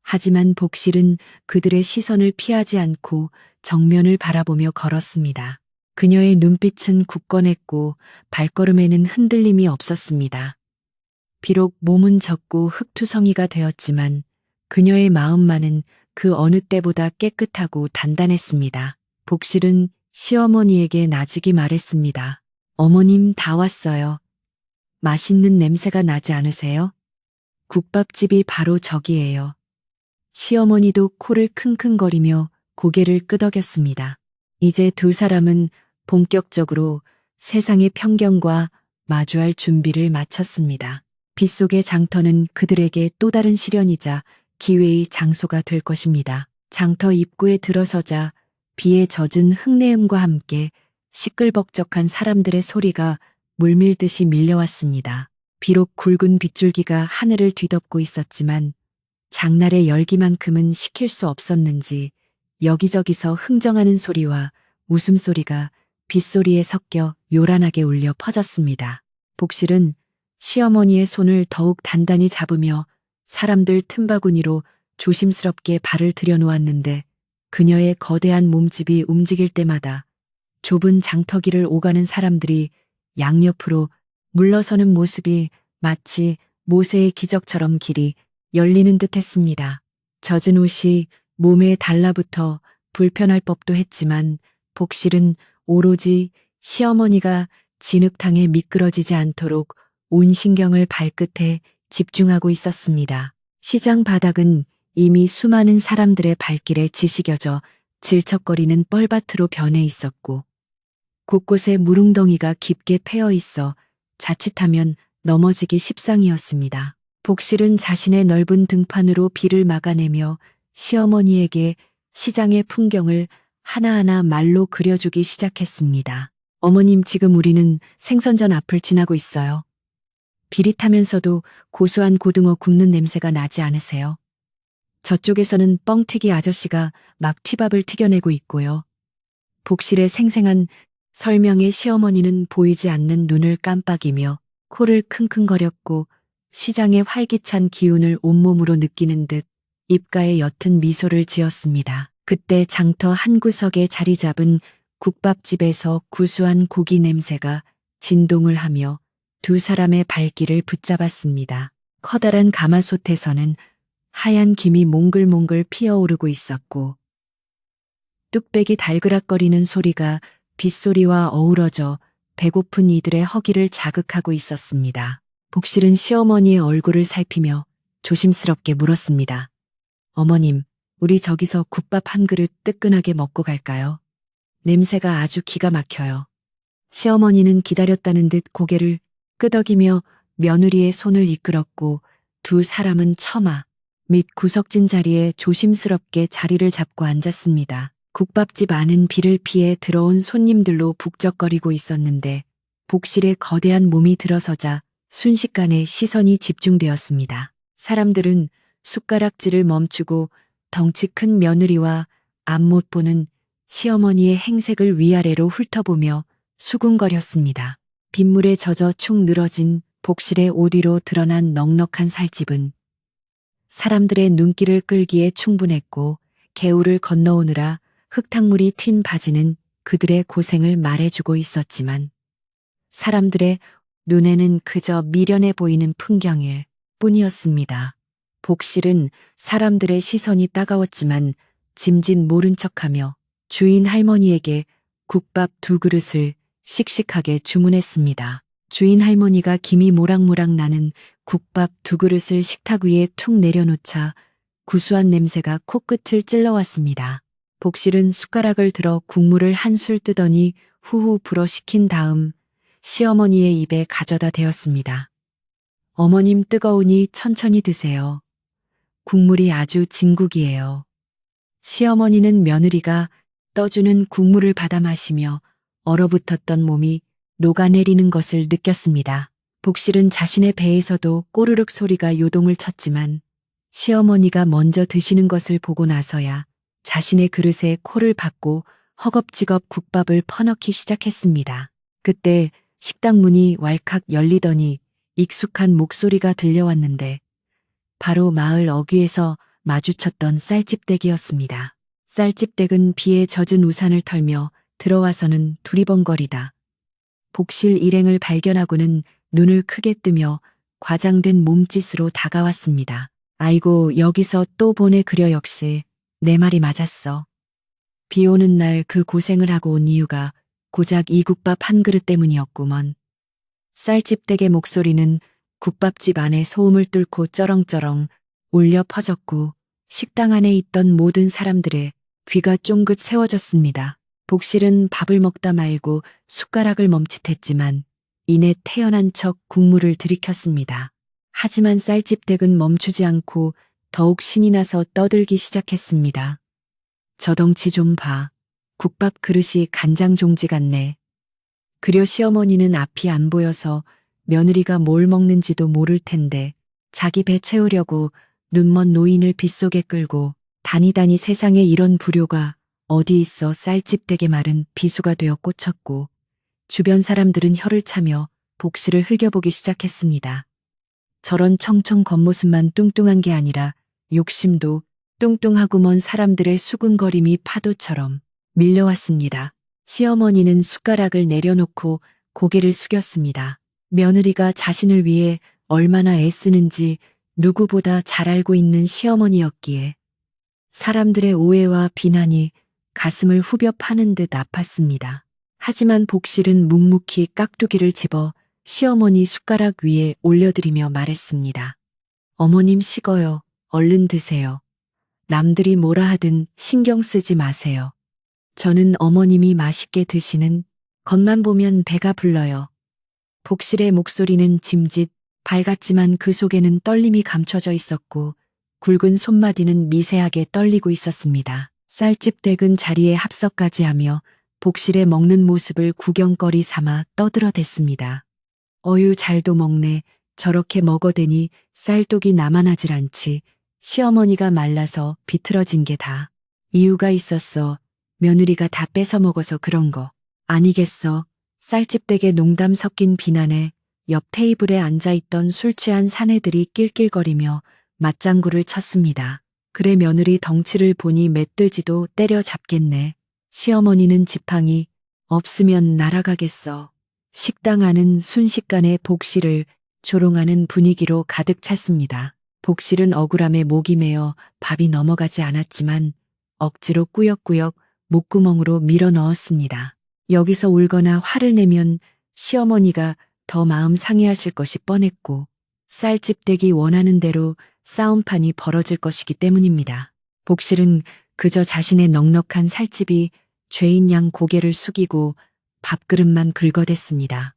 하지만 복실은 그들의 시선을 피하지 않고 정면을 바라보며 걸었습니다. 그녀의 눈빛은 굳건했고 발걸음에는 흔들림이 없었습니다. 비록 몸은 젖고 흙투성이가 되었지만 그녀의 마음만은 그 어느 때보다 깨끗하고 단단했습니다. 복실은 시어머니에게 나직이 말했습니다. 어머님 다 왔어요. 맛있는 냄새가 나지 않으세요? 국밥집이 바로 저기예요. 시어머니도 코를 킁킁거리며 고개를 끄덕였습니다. 이제 두 사람은 본격적으로 세상의 편견과 마주할 준비를 마쳤습니다. 빗속의 장터는 그들에게 또 다른 시련이자 기회의 장소가 될 것입니다. 장터 입구에 들어서자 비에 젖은 흙내음과 함께 시끌벅적한 사람들의 소리가 물밀듯이 밀려왔습니다. 비록 굵은 빗줄기가 하늘을 뒤덮고 있었지만 장날의 열기만큼은 식힐 수 없었는지 여기저기서 흥정하는 소리와 웃음소리가 빗소리에 섞여 요란하게 울려 퍼졌습니다. 복실은 시어머니의 손을 더욱 단단히 잡으며 사람들 틈바구니로 조심스럽게 발을 들여놓았는데 그녀의 거대한 몸집이 움직일 때마다 좁은 장터기를 오가는 사람들이 양옆으로 물러서는 모습이 마치 모세의 기적처럼 길이 열리는 듯 했습니다. 젖은 옷이 몸에 달라붙어 불편할 법도 했지만 복실은 오로지 시어머니가 진흙탕에 미끄러지지 않도록 온 신경을 발끝에 집중하고 있었습니다. 시장 바닥은 이미 수많은 사람들의 발길에 지시겨져 질척거리는 뻘밭으로 변해 있었고 곳곳에 물웅덩이가 깊게 패여 있어 자칫하면 넘어지기 십상이었습니다. 복실은 자신의 넓은 등판으로 비를 막아내며 시어머니에게 시장의 풍경을 하나하나 말로 그려주기 시작했습니다. 어머님, 지금 우리는 생선전 앞을 지나고 있어요. 비릿하면서도 고소한 고등어 굽는 냄새가 나지 않으세요? 저쪽에서는 뻥튀기 아저씨가 막 튀밥을 튀겨내고 있고요. 복실의 생생한 설명에 시어머니는 보이지 않는 눈을 깜빡이며 코를 킁킁거렸고 시장의 활기찬 기운을 온몸으로 느끼는 듯 입가에 옅은 미소를 지었습니다. 그때 장터 한 구석에 자리 잡은 국밥집에서 구수한 고기 냄새가 진동을 하며 두 사람의 발길을 붙잡았습니다. 커다란 가마솥에서는 하얀 김이 몽글몽글 피어오르고 있었고 뚝배기 달그락거리는 소리가 빗소리와 어우러져 배고픈 이들의 허기를 자극하고 있었습니다. 복실은 시어머니의 얼굴을 살피며 조심스럽게 물었습니다. 어머님, 우리 저기서 국밥 한 그릇 뜨끈하게 먹고 갈까요? 냄새가 아주 기가 막혀요. 시어머니는 기다렸다는 듯 고개를 끄덕이며 며느리의 손을 이끌었고 두 사람은 처마 및 구석진 자리에 조심스럽게 자리를 잡고 앉았습니다. 국밥집 안은 비를 피해 들어온 손님들로 북적거리고 있었는데 복실의 거대한 몸이 들어서자 순식간에 시선이 집중되었습니다. 사람들은 숟가락질을 멈추고 덩치 큰 며느리와 앞못 보는 시어머니의 행색을 위아래로 훑어보며 수군거렸습니다. 빗물에 젖어 축 늘어진 복실의 옷 위로 드러난 넉넉한 살집은 사람들의 눈길을 끌기에 충분했고 개울을 건너오느라 흙탕물이 튄 바지는 그들의 고생을 말해주고 있었지만 사람들의 눈에는 그저 미련해 보이는 풍경일 뿐이었습니다. 복실은 사람들의 시선이 따가웠지만 짐짓 모른 척하며 주인 할머니에게 국밥 두 그릇을 씩씩하게 주문했습니다. 주인 할머니가 김이 모락모락 나는 국밥 두 그릇을 식탁 위에 툭 내려놓자 구수한 냄새가 코끝을 찔러왔습니다. 복실은 숟가락을 들어 국물을 한술 뜨더니 후후 불어 식힌 다음 시어머니의 입에 가져다 대었습니다. 어머님, 뜨거우니 천천히 드세요. 국물이 아주 진국이에요. 시어머니는 며느리가 떠주는 국물을 받아 마시며 얼어붙었던 몸이 녹아내리는 것을 느꼈습니다. 복실은 자신의 배에서도 꼬르륵 소리가 요동을 쳤지만 시어머니가 먼저 드시는 것을 보고 나서야 자신의 그릇에 코를 박고 허겁지겁 국밥을 퍼넣기 시작했습니다. 그때 식당 문이 왈칵 열리더니 익숙한 목소리가 들려왔는데 바로 마을 어귀에서 마주쳤던 쌀집댁이었습니다. 쌀집댁은 비에 젖은 우산을 털며 들어와서는 두리번거리다 복실 일행을 발견하고는 눈을 크게 뜨며 과장된 몸짓으로 다가왔습니다. 아이고, 여기서 또 보네. 그려. 역시 내 말이 맞았어. 비 오는 날 그 고생을 하고 온 이유가 고작 이 국밥 한 그릇 때문이었구먼. 쌀집댁의 목소리는 국밥집 안에 소음을 뚫고 쩌렁쩌렁 울려 퍼졌고 식당 안에 있던 모든 사람들의 귀가 쫑긋 세워졌습니다. 복실은 밥을 먹다 말고 숟가락을 멈칫했지만 이내 태연한 척 국물을 들이켰습니다. 하지만 쌀집댁은 멈추지 않고 더욱 신이 나서 떠들기 시작했습니다. 저 덩치 좀 봐. 국밥 그릇이 간장 종지 같네. 그려 시어머니는 앞이 안 보여서 며느리가 뭘 먹는지도 모를 텐데 자기 배 채우려고 눈먼 노인을 빗속에 끌고 다니다니 세상에 이런 불효가 어디 있어 쌀집되게 마른 비수가 되어 꽂혔고 주변 사람들은 혀를 차며 복실을 흘겨보기 시작했습니다. 저런 청청 겉모습만 뚱뚱한 게 아니라 욕심도 뚱뚱하고 먼 사람들의 수군거림이 파도처럼 밀려왔습니다. 시어머니는 숟가락을 내려놓고 고개를 숙였습니다. 며느리가 자신을 위해 얼마나 애쓰는지 누구보다 잘 알고 있는 시어머니였기에 사람들의 오해와 비난이 가슴을 후벼 파는 듯 아팠습니다. 하지만 복실은 묵묵히 깍두기를 집어 시어머니 숟가락 위에 올려드리며 말했습니다. 어머님 식어요. 얼른 드세요. 남들이 뭐라 하든 신경 쓰지 마세요. 저는 어머님이 맛있게 드시는 겉만 보면 배가 불러요. 복실의 목소리는 짐짓 밝았지만 그 속에는 떨림이 감춰져 있었고 굵은 손마디는 미세하게 떨리고 있었습니다. 쌀집 댁은 자리에 합석까지 하며 복실의 먹는 모습을 구경거리 삼아 떠들어댔습니다. 어유 잘도 먹네. 저렇게 먹어대니 쌀독이 나만하질 않지. 시어머니가 말라서 비틀어진 게 다 이유가 있었어. 며느리가 다 뺏어 먹어서 그런 거 아니겠어. 쌀집 댁의 농담 섞인 비난에 옆 테이블에 앉아있던 술 취한 사내들이 낄낄거리며 맞장구를 쳤습니다. 그래 며느리 덩치를 보니 멧돼지도 때려잡겠네. 시어머니는 지팡이 없으면 날아가겠어. 식당 안은 순식간에 복실을 조롱하는 분위기로 가득 찼습니다. 복실은 억울함에 목이 메어 밥이 넘어가지 않았지만 억지로 꾸역꾸역 목구멍으로 밀어 넣었습니다. 여기서 울거나 화를 내면 시어머니가 더 마음 상해하실 것이 뻔했고 쌀집 댁이 원하는 대로 싸움판이 벌어질 것이기 때문입니다. 복실은 그저 자신의 넉넉한 살집이 죄인 양 고개를 숙이고 밥그릇만 긁어댔습니다.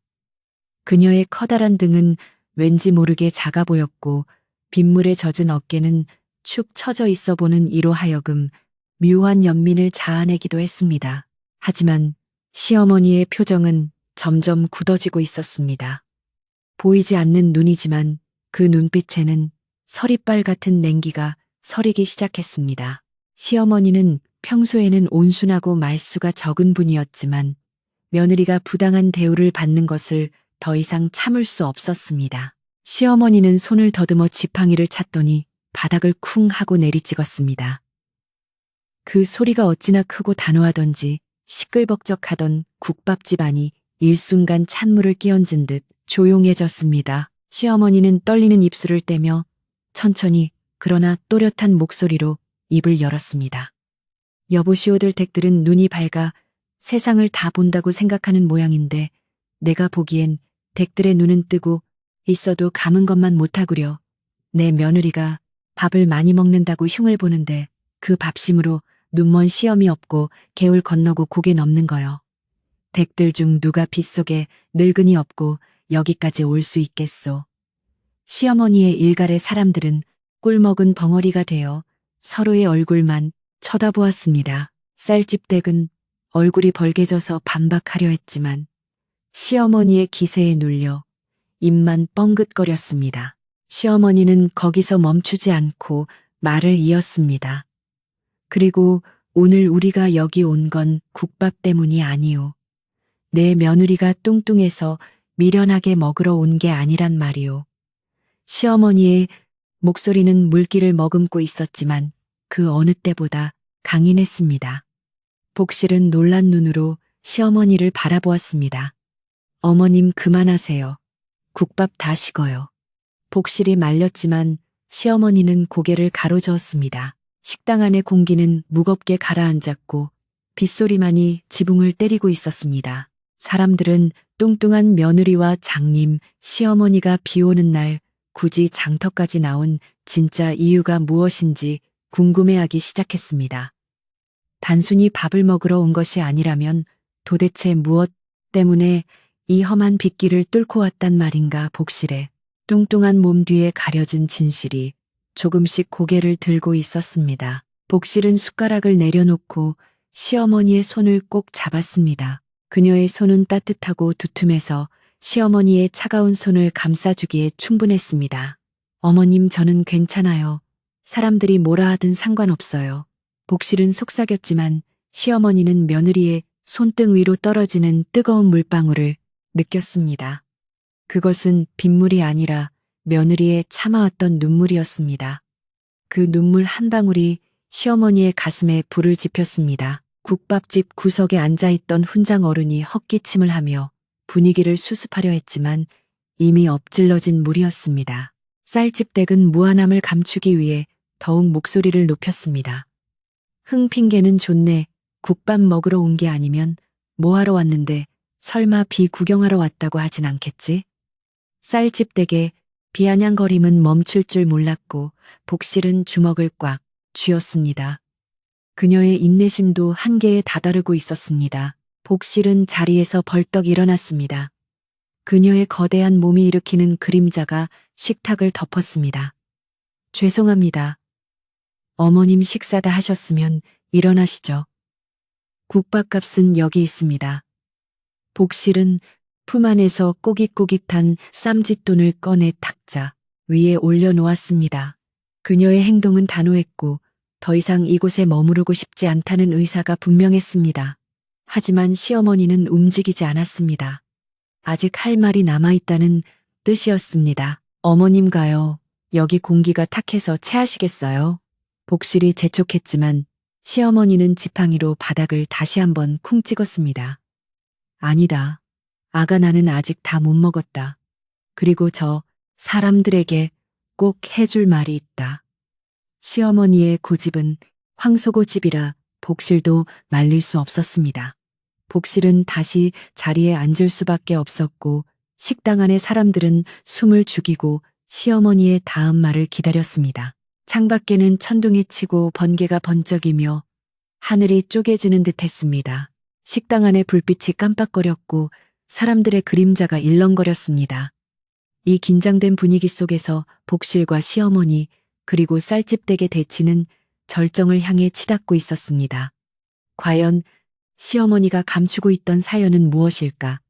그녀의 커다란 등은 왠지 모르게 작아 보였고 빗물에 젖은 어깨는 축 처져 있어 보는 이로 하여금 묘한 연민을 자아내기도 했습니다. 하지만 시어머니의 표정은 점점 굳어지고 있었습니다. 보이지 않는 눈이지만 그 눈빛에는 서리빨 같은 냉기가 서리기 시작했습니다. 시어머니는 평소에는 온순하고 말수가 적은 분이었지만 며느리가 부당한 대우를 받는 것을 더 이상 참을 수 없었습니다. 시어머니는 손을 더듬어 지팡이를 찼더니 바닥을 쿵 하고 내리찍었습니다. 그 소리가 어찌나 크고 단호하던지 시끌벅적하던 국밥집 안이 일순간 찬물을 끼얹은 듯 조용해졌습니다. 시어머니는 떨리는 입술을 떼며 천천히 그러나 또렷한 목소리로 입을 열었습니다. 여보시오들 댁들은 눈이 밝아 세상을 다 본다고 생각하는 모양인데 내가 보기엔 댁들의 눈은 뜨고 있어도 감은 것만 못하구려. 내 며느리가 밥을 많이 먹는다고 흉을 보는데 그 밥심으로 눈먼 시험이 없고 개울 건너고 고개 넘는 거요. 댁들 중 누가 빗속에 늙은이 없고 여기까지 올 수 있겠소. 시어머니의 일갈의 사람들은 꿀먹은 벙어리가 되어 서로의 얼굴만 쳐다보았습니다. 쌀집 댁은 얼굴이 벌개져서 반박하려 했지만 시어머니의 기세에 눌려 입만 뻥긋거렸습니다. 시어머니는 거기서 멈추지 않고 말을 이었습니다. 그리고 오늘 우리가 여기 온 건 국밥 때문이 아니오. 내 며느리가 뚱뚱해서 미련하게 먹으러 온 게 아니란 말이오. 시어머니의 목소리는 물기를 머금고 있었지만 그 어느 때보다 강인했습니다. 복실은 놀란 눈으로 시어머니를 바라보았습니다. 어머님 그만하세요. 국밥 다 식어요. 복실이 말렸지만 시어머니는 고개를 가로저었습니다. 식당 안의 공기는 무겁게 가라앉았고 빗소리만이 지붕을 때리고 있었습니다. 사람들은 뚱뚱한 며느리와 장님, 시어머니가 비 오는 날 굳이 장터까지 나온 진짜 이유가 무엇인지 궁금해하기 시작했습니다. 단순히 밥을 먹으러 온 것이 아니라면 도대체 무엇 때문에 이 험한 빗길을 뚫고 왔단 말인가. 복실의 뚱뚱한 몸 뒤에 가려진 진실이 조금씩 고개를 들고 있었습니다. 복실은 숟가락을 내려놓고 시어머니의 손을 꼭 잡았습니다. 그녀의 손은 따뜻하고 두툼해서 시어머니의 차가운 손을 감싸주기에 충분했습니다. 어머님, 저는 괜찮아요. 사람들이 뭐라 하든 상관없어요. 복실은 속삭였지만 시어머니는 며느리의 손등 위로 떨어지는 뜨거운 물방울을 느꼈습니다. 그것은 빗물이 아니라 며느리의 참아왔던 눈물이었습니다. 그 눈물 한 방울이 시어머니의 가슴에 불을 지폈습니다. 국밥집 구석에 앉아있던 훈장 어른이 헛기침을 하며 분위기를 수습하려 했지만 이미 엎질러진 물이었습니다. 쌀집 댁은 무안함을 감추기 위해 더욱 목소리를 높였습니다. 흥, 핑계는 좋네. 국밥 먹으러 온 게 아니면 뭐 하러 왔는데 설마 비 구경하러 왔다고 하진 않겠지? 쌀집 댁의 비아냥거림은 멈출 줄 몰랐고 복실은 주먹을 꽉 쥐었습니다. 그녀의 인내심도 한계에 다다르고 있었습니다. 복실은 자리에서 벌떡 일어났습니다. 그녀의 거대한 몸이 일으키는 그림자가 식탁을 덮었습니다. 죄송합니다. 어머님 식사 다 하셨으면 일어나시죠. 국밥값은 여기 있습니다. 복실은 품 안에서 꼬깃꼬깃한 쌈짓돈을 꺼내 탁자 위에 올려놓았습니다. 그녀의 행동은 단호했고 더 이상 이곳에 머무르고 싶지 않다는 의사가 분명했습니다. 하지만 시어머니는 움직이지 않았습니다. 아직 할 말이 남아있다는 뜻이었습니다. 어머님가요. 여기 공기가 탁해서 체하시겠어요? 복실이 재촉했지만 시어머니는 지팡이로 바닥을 다시 한번 쿵 찍었습니다. 아니다. 아가, 나는 아직 다 못 먹었다. 그리고 저 사람들에게 꼭 해줄 말이 있다. 시어머니의 고집은 황소고집이라 복실도 말릴 수 없었습니다. 복실은 다시 자리에 앉을 수밖에 없었고 식당 안의 사람들은 숨을 죽이고 시어머니의 다음 말을 기다렸습니다. 창밖에는 천둥이 치고 번개가 번쩍이며 하늘이 쪼개지는 듯했습니다. 식당 안의 불빛이 깜빡거렸고 사람들의 그림자가 일렁거렸습니다. 이 긴장된 분위기 속에서 복실과 시어머니 그리고 쌀집 댁의 대치는 절정을 향해 치닫고 있었습니다. 과연 시어머니가 감추고 있던 사연은 무엇일까?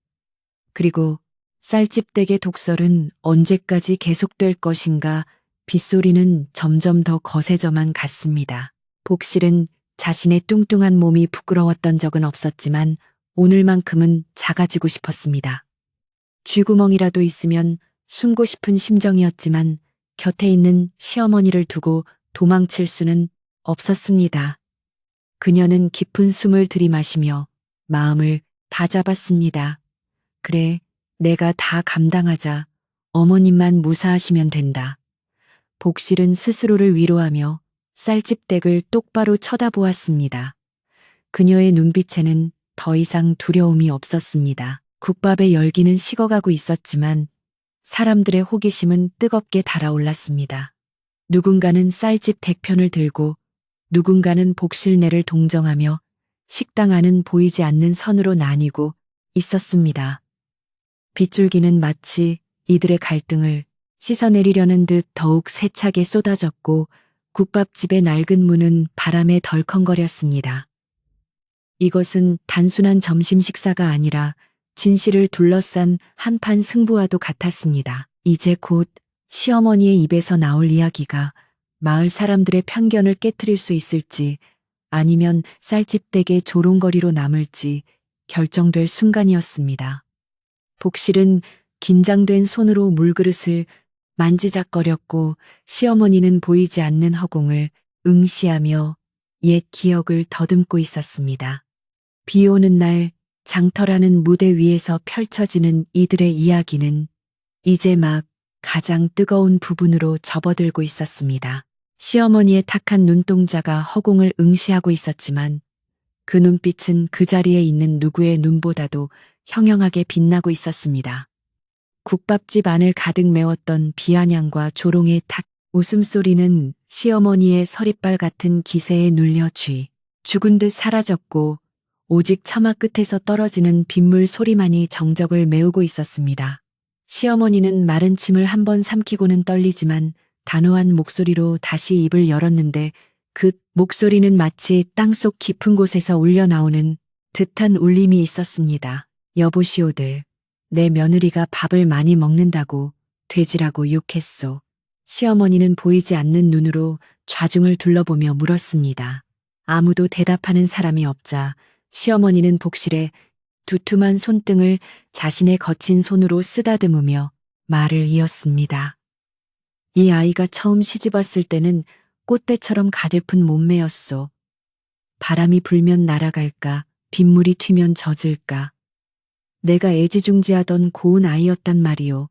그리고 쌀집 댁의 독설은 언제까지 계속될 것인가? 빗소리는 점점 더 거세져만 갔습니다. 복실은 자신의 뚱뚱한 몸이 부끄러웠던 적은 없었지만 오늘만큼은 작아지고 싶었습니다. 쥐구멍이라도 있으면 숨고 싶은 심정이었지만 곁에 있는 시어머니를 두고 도망칠 수는 없었습니다. 그녀는 깊은 숨을 들이마시며 마음을 다잡았습니다. 그래, 내가 다 감당하자. 어머님만 무사하시면 된다. 복실은 스스로를 위로하며 쌀집 댁을 똑바로 쳐다보았습니다. 그녀의 눈빛에는 더 이상 두려움이 없었습니다. 국밥의 열기는 식어가고 있었지만 사람들의 호기심은 뜨겁게 달아올랐습니다. 누군가는 쌀집 댁 편을 들고 누군가는 복실네를 동정하며 식당 안은 보이지 않는 선으로 나뉘고 있었습니다. 빗줄기는 마치 이들의 갈등을 씻어내리려는 듯 더욱 세차게 쏟아졌고 국밥집의 낡은 문은 바람에 덜컹거렸습니다. 이것은 단순한 점심 식사가 아니라 진실을 둘러싼 한판 승부와도 같았습니다. 이제 곧 시어머니의 입에서 나올 이야기가 마을 사람들의 편견을 깨트릴 수 있을지 아니면 쌀집 댁의 조롱거리로 남을지 결정될 순간이었습니다. 복실은 긴장된 손으로 물그릇을 만지작거렸고 시어머니는 보이지 않는 허공을 응시하며 옛 기억을 더듬고 있었습니다. 비 오는 날 장터라는 무대 위에서 펼쳐지는 이들의 이야기는 이제 막 가장 뜨거운 부분으로 접어들고 있었습니다. 시어머니의 탁한 눈동자가 허공을 응시하고 있었지만 그 눈빛은 그 자리에 있는 누구의 눈보다도 형형하게 빛나고 있었습니다. 국밥집 안을 가득 메웠던 비아냥과 조롱의 웃음소리는 시어머니의 서리빨 같은 기세에 눌려 죽은 듯 사라졌고 오직 처마 끝에서 떨어지는 빗물 소리만이 정적을 메우고 있었습니다. 시어머니는 마른 침을 한 번 삼키고는 떨리지만 단호한 목소리로 다시 입을 열었는데 그 목소리는 마치 땅속 깊은 곳에서 울려 나오는 듯한 울림이 있었습니다. 여보시오들, 내 며느리가 밥을 많이 먹는다고 돼지라고 욕했소. 시어머니는 보이지 않는 눈으로 좌중을 둘러보며 물었습니다. 아무도 대답하는 사람이 없자 시어머니는 복실의 두툼한 손등을 자신의 거친 손으로 쓰다듬으며 말을 이었습니다. 이 아이가 처음 시집왔을 때는 꽃대처럼 가냘픈 몸매였소. 바람이 불면 날아갈까, 빗물이 튀면 젖을까. 내가 애지중지하던 고운 아이였단 말이오.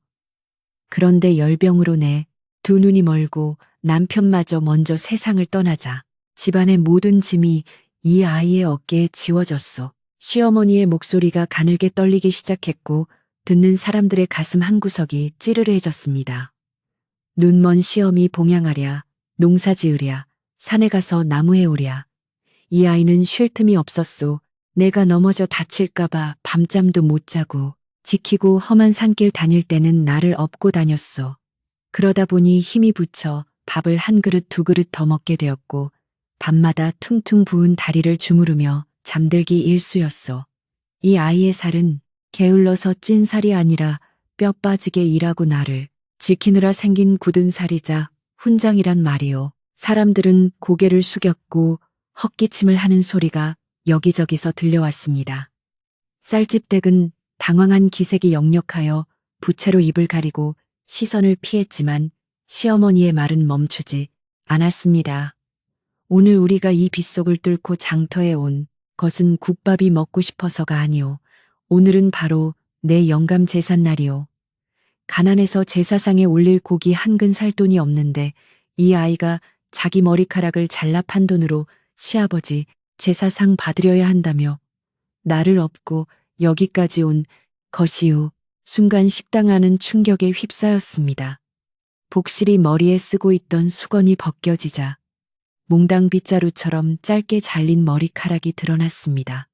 그런데 열병으로 내 두 눈이 멀고 남편마저 먼저 세상을 떠나자 집안의 모든 짐이 이 아이의 어깨에 지워졌소. 시어머니의 목소리가 가늘게 떨리기 시작했고 듣는 사람들의 가슴 한구석이 찌르르해졌습니다. 눈먼 시어미 봉양하랴, 농사 지으랴, 산에 가서 나무에 오랴. 이 아이는 쉴 틈이 없었소. 내가 넘어져 다칠까봐 밤잠도 못 자고 지키고 험한 산길 다닐 때는 나를 업고 다녔소. 그러다 보니 힘이 붙여 밥을 한 그릇 두 그릇 더 먹게 되었고 밤마다 퉁퉁 부은 다리를 주무르며 잠들기 일쑤였소. 이 아이의 살은 게을러서 찐 살이 아니라 뼈 빠지게 일하고 나를 지키느라 생긴 굳은 살이자 훈장이란 말이오. 사람들은 고개를 숙였고 헛기침을 하는 소리가 여기저기서 들려왔습니다. 쌀집댁은 당황한 기색이 역력하여 부채로 입을 가리고 시선을 피했지만 시어머니의 말은 멈추지 않았습니다. 오늘 우리가 이 빗속을 뚫고 장터에 온 것은 국밥이 먹고 싶어서가 아니오. 오늘은 바로 내 영감 제삿날이오. 가난해서 제사상에 올릴 고기 한 근 살 돈이 없는데 이 아이가 자기 머리카락을 잘라 판 돈으로 시아버지 제사상 받으려야 한다며 나를 업고 여기까지 온 것이오. 순간 식당 안은 충격에 휩싸였습니다. 복실이 머리에 쓰고 있던 수건이 벗겨지자 몽당 빗자루처럼 짧게 잘린 머리카락이 드러났습니다.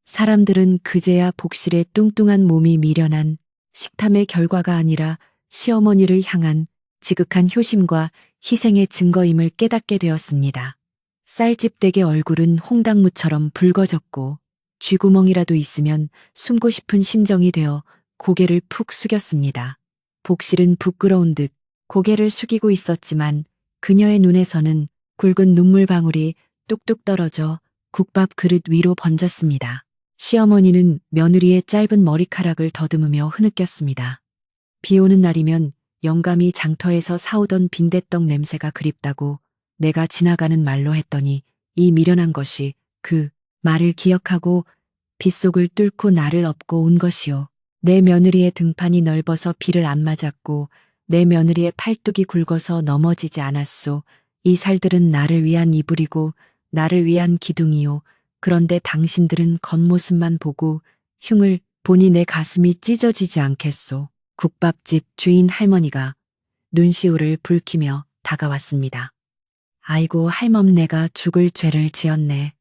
사람들은 그제야 복실의 뚱뚱한 몸이 미련한 식탐의 결과가 아니라 시어머니를 향한 지극한 효심과 희생의 증거임을 깨닫게 되었습니다. 쌀집댁의 얼굴은 홍당무처럼 붉어졌고 쥐구멍이라도 있으면 숨고 싶은 심정이 되어 고개를 푹 숙였습니다. 복실은 부끄러운 듯 고개를 숙이고 있었지만 그녀의 눈에서는 굵은 눈물방울이 뚝뚝 떨어져 국밥 그릇 위로 번졌습니다. 시어머니는 며느리의 짧은 머리카락을 더듬으며 흐느꼈습니다. 비 오는 날이면 영감이 장터에서 사오던 빈대떡 냄새가 그립다고 내가 지나가는 말로 했더니 이 미련한 것이 그 말을 기억하고 빗속을 뚫고 나를 업고 온 것이오. 내 며느리의 등판이 넓어서 비를 안 맞았고 내 며느리의 팔뚝이 굵어서 넘어지지 않았소. 이 살들은 나를 위한 이불이고 나를 위한 기둥이요. 그런데 당신들은 겉모습만 보고 흉을 보니 내 가슴이 찢어지지 않겠소. 국밥집 주인 할머니가 눈시울을 붉히며 다가왔습니다. 아이고 할멈내가 죽을 죄를 지었네.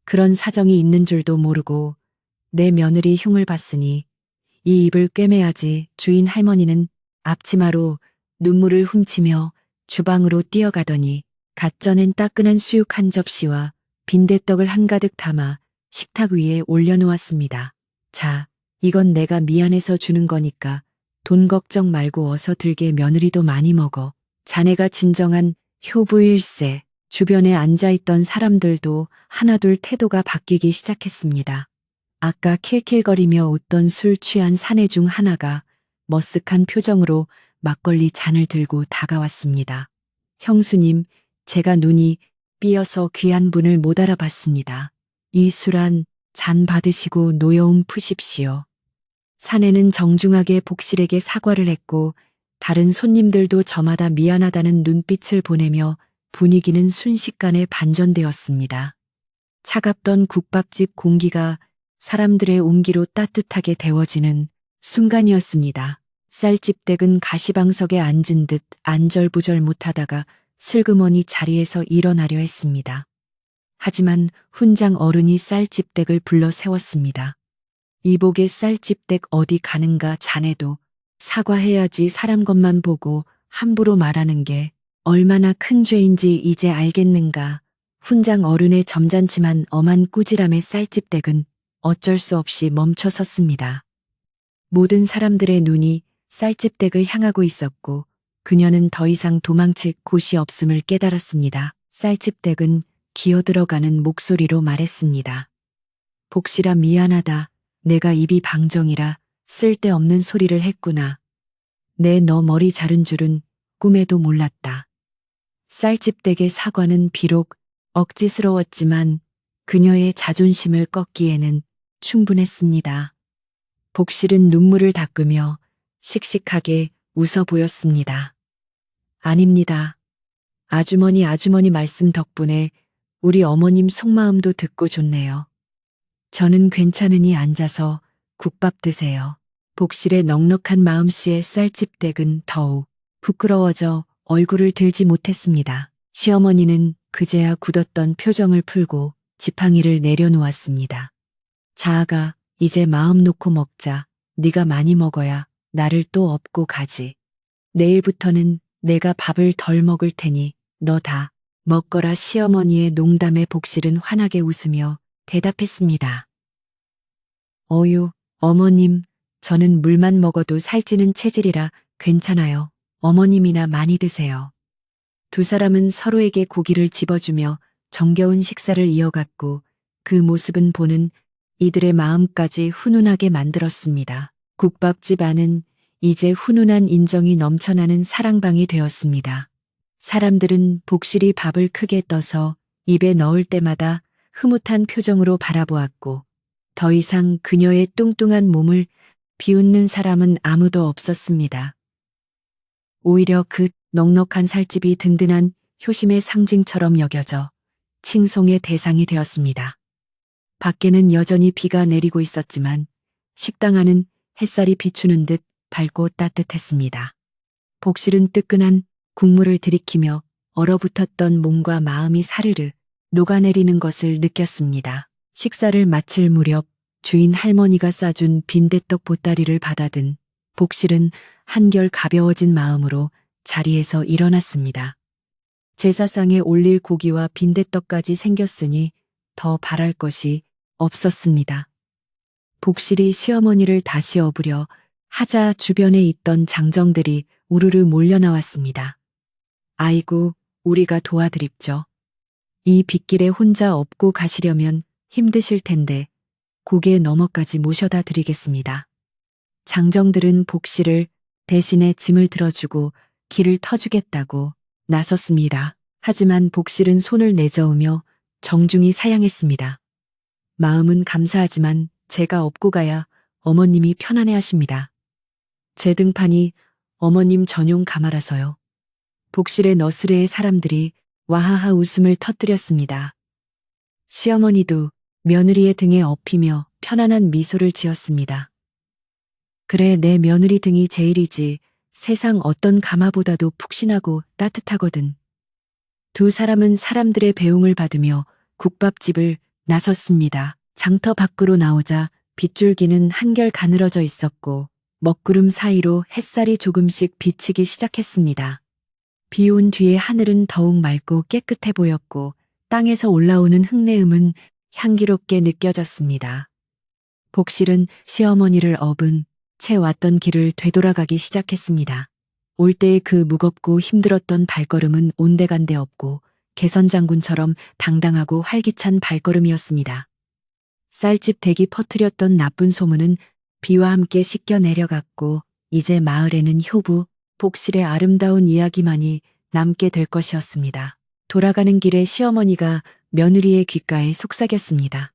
그런 사정이 있는 줄도 모르고 내 며느리 흉을 봤으니 이 입을 꿰매야지. 주인 할머니는 앞치마로 눈물을 훔치며 주방으로 뛰어가더니 갓 쪄낸 따끈한 수육 한 접시와 빈대떡을 한가득 담아 식탁 위에 올려놓았습니다. 자, 이건 내가 미안해서 주는 거니까 돈 걱정 말고 어서 들게. 며느리도 많이 먹어. 자네가 진정한 효부일세. 주변에 앉아있던 사람들도 하나둘 태도가 바뀌기 시작했습니다. 아까 킬킬거리며 웃던 술 취한 사내 중 하나가 머쓱한 표정으로 막걸리 잔을 들고 다가왔습니다. 형수님, 제가 눈이 삐어서 귀한 분을 못 알아봤습니다. 이 술 한 잔 받으시고 노여움 푸십시오. 사내는 정중하게 복실에게 사과를 했고 다른 손님들도 저마다 미안하다는 눈빛을 보내며 분위기는 순식간에 반전되었습니다. 차갑던 국밥집 공기가 사람들의 온기로 따뜻하게 데워지는 순간이었습니다. 쌀집댁은 가시방석에 앉은 듯 안절부절 못하다가 슬그머니 자리에서 일어나려 했습니다. 하지만 훈장 어른이 쌀집댁을 불러 세웠습니다. 이복의 쌀집댁 어디 가는가. 자네도 사과해야지. 사람 것만 보고 함부로 말하는 게 얼마나 큰 죄인지 이제 알겠는가. 훈장 어른의 점잖지만 엄한 꾸지람의 쌀집댁은 어쩔 수 없이 멈춰 섰습니다. 모든 사람들의 눈이 쌀집 댁을 향하고 있었고 그녀는 더 이상 도망칠 곳이 없음을 깨달았습니다. 쌀집 댁은 기어들어가는 목소리로 말했습니다. 복실아 미안하다. 내가 입이 방정이라 쓸데없는 소리를 했구나. 내 너 머리 자른 줄은 꿈에도 몰랐다. 쌀집 댁의 사과는 비록 억지스러웠지만 그녀의 자존심을 꺾기에는 충분했습니다. 복실은 눈물을 닦으며 씩씩하게 웃어 보였습니다. 아닙니다. 아주머니 말씀 덕분에 우리 어머님 속마음도 듣고 좋네요. 저는 괜찮으니 앉아서 국밥 드세요. 복실의 넉넉한 마음씨의 쌀집 댁은 더욱 부끄러워져 얼굴을 들지 못했습니다. 시어머니는 그제야 굳었던 표정을 풀고 지팡이를 내려놓았습니다. 자아가 이제 마음 놓고 먹자. 네가 많이 먹어야 나를 또 업고 가지. 내일부터는 내가 밥을 덜 먹을 테니 너 다 먹거라. 시어머니의 농담에 복실은 환하게 웃으며 대답했습니다. 어유, 어머님, 저는 물만 먹어도 살찌는 체질이라 괜찮아요. 어머님이나 많이 드세요. 두 사람은 서로에게 고기를 집어주며 정겨운 식사를 이어갔고 그 모습은 보는 이들의 마음까지 훈훈하게 만들었습니다. 국밥집 안은 이제 훈훈한 인정이 넘쳐나는 사랑방이 되었습니다. 사람들은 복실이 밥을 크게 떠서 입에 넣을 때마다 흐뭇한 표정으로 바라보았고 더 이상 그녀의 뚱뚱한 몸을 비웃는 사람은 아무도 없었습니다. 오히려 그 넉넉한 살집이 든든한 효심의 상징처럼 여겨져 칭송의 대상이 되었습니다. 밖에는 여전히 비가 내리고 있었지만 식당 안은 햇살이 비추는 듯 밝고 따뜻했습니다. 복실은 뜨끈한 국물을 들이키며 얼어붙었던 몸과 마음이 사르르 녹아내리는 것을 느꼈습니다. 식사를 마칠 무렵 주인 할머니가 싸준 빈대떡 보따리를 받아든 복실은 한결 가벼워진 마음으로 자리에서 일어났습니다. 제사상에 올릴 고기와 빈대떡까지 생겼으니 더 바랄 것이 없었습니다. 복실이 시어머니를 다시 업으려 하자 주변에 있던 장정들이 우르르 몰려 나왔습니다. 아이고, 우리가 도와드립죠. 이 빗길에 혼자 업고 가시려면 힘드실 텐데 고개 너머까지 모셔다 드리겠습니다. 장정들은 복실을 대신에 짐을 들어주고 길을 터주겠다고 나섰습니다. 하지만 복실은 손을 내저으며 정중히 사양했습니다. 마음은 감사하지만 제가 업고 가야 어머님이 편안해 하십니다. 제 등판이 어머님 전용 가마라서요. 복실의 너스레의 사람들이 와하하 웃음을 터뜨렸습니다. 시어머니도 며느리의 등에 업히며 편안한 미소를 지었습니다. 그래, 내 며느리 등이 제일이지. 세상 어떤 가마보다도 푹신하고 따뜻하거든. 두 사람은 사람들의 배웅을 받으며 국밥집을 나섰습니다. 장터 밖으로 나오자 빗줄기는 한결 가늘어져 있었고 먹구름 사이로 햇살이 조금씩 비치기 시작했습니다. 비 온 뒤에 하늘은 더욱 맑고 깨끗해 보였고 땅에서 올라오는 흙내음은 향기롭게 느껴졌습니다. 복실은 시어머니를 업은 채 왔던 길을 되돌아가기 시작했습니다. 올 때의 그 무겁고 힘들었던 발걸음은 온데간데 없고 개선장군처럼 당당하고 활기찬 발걸음이었습니다. 쌀집 댁이 퍼뜨렸던 나쁜 소문은 비와 함께 씻겨 내려갔고 이제 마을에는 효부, 복실의 아름다운 이야기만이 남게 될 것이었습니다. 돌아가는 길에 시어머니가 며느리의 귓가에 속삭였습니다.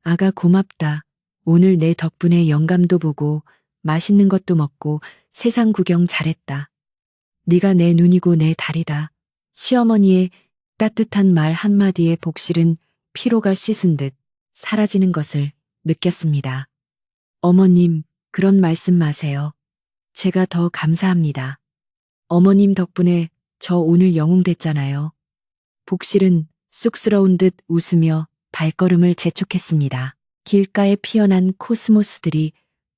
아가 고맙다. 오늘 내 덕분에 영감도 보고 맛있는 것도 먹고 세상 구경 잘했다. 네가 내 눈이고 내 달이다. 시어머니의 따뜻한 말 한마디에 복실은 피로가 씻은 듯 사라지는 것을 느꼈습니다. 어머님, 그런 말씀 마세요. 제가 더 감사합니다. 어머님 덕분에 저 오늘 영웅 됐잖아요. 복실은 쑥스러운 듯 웃으며 발걸음을 재촉했습니다. 길가에 피어난 코스모스들이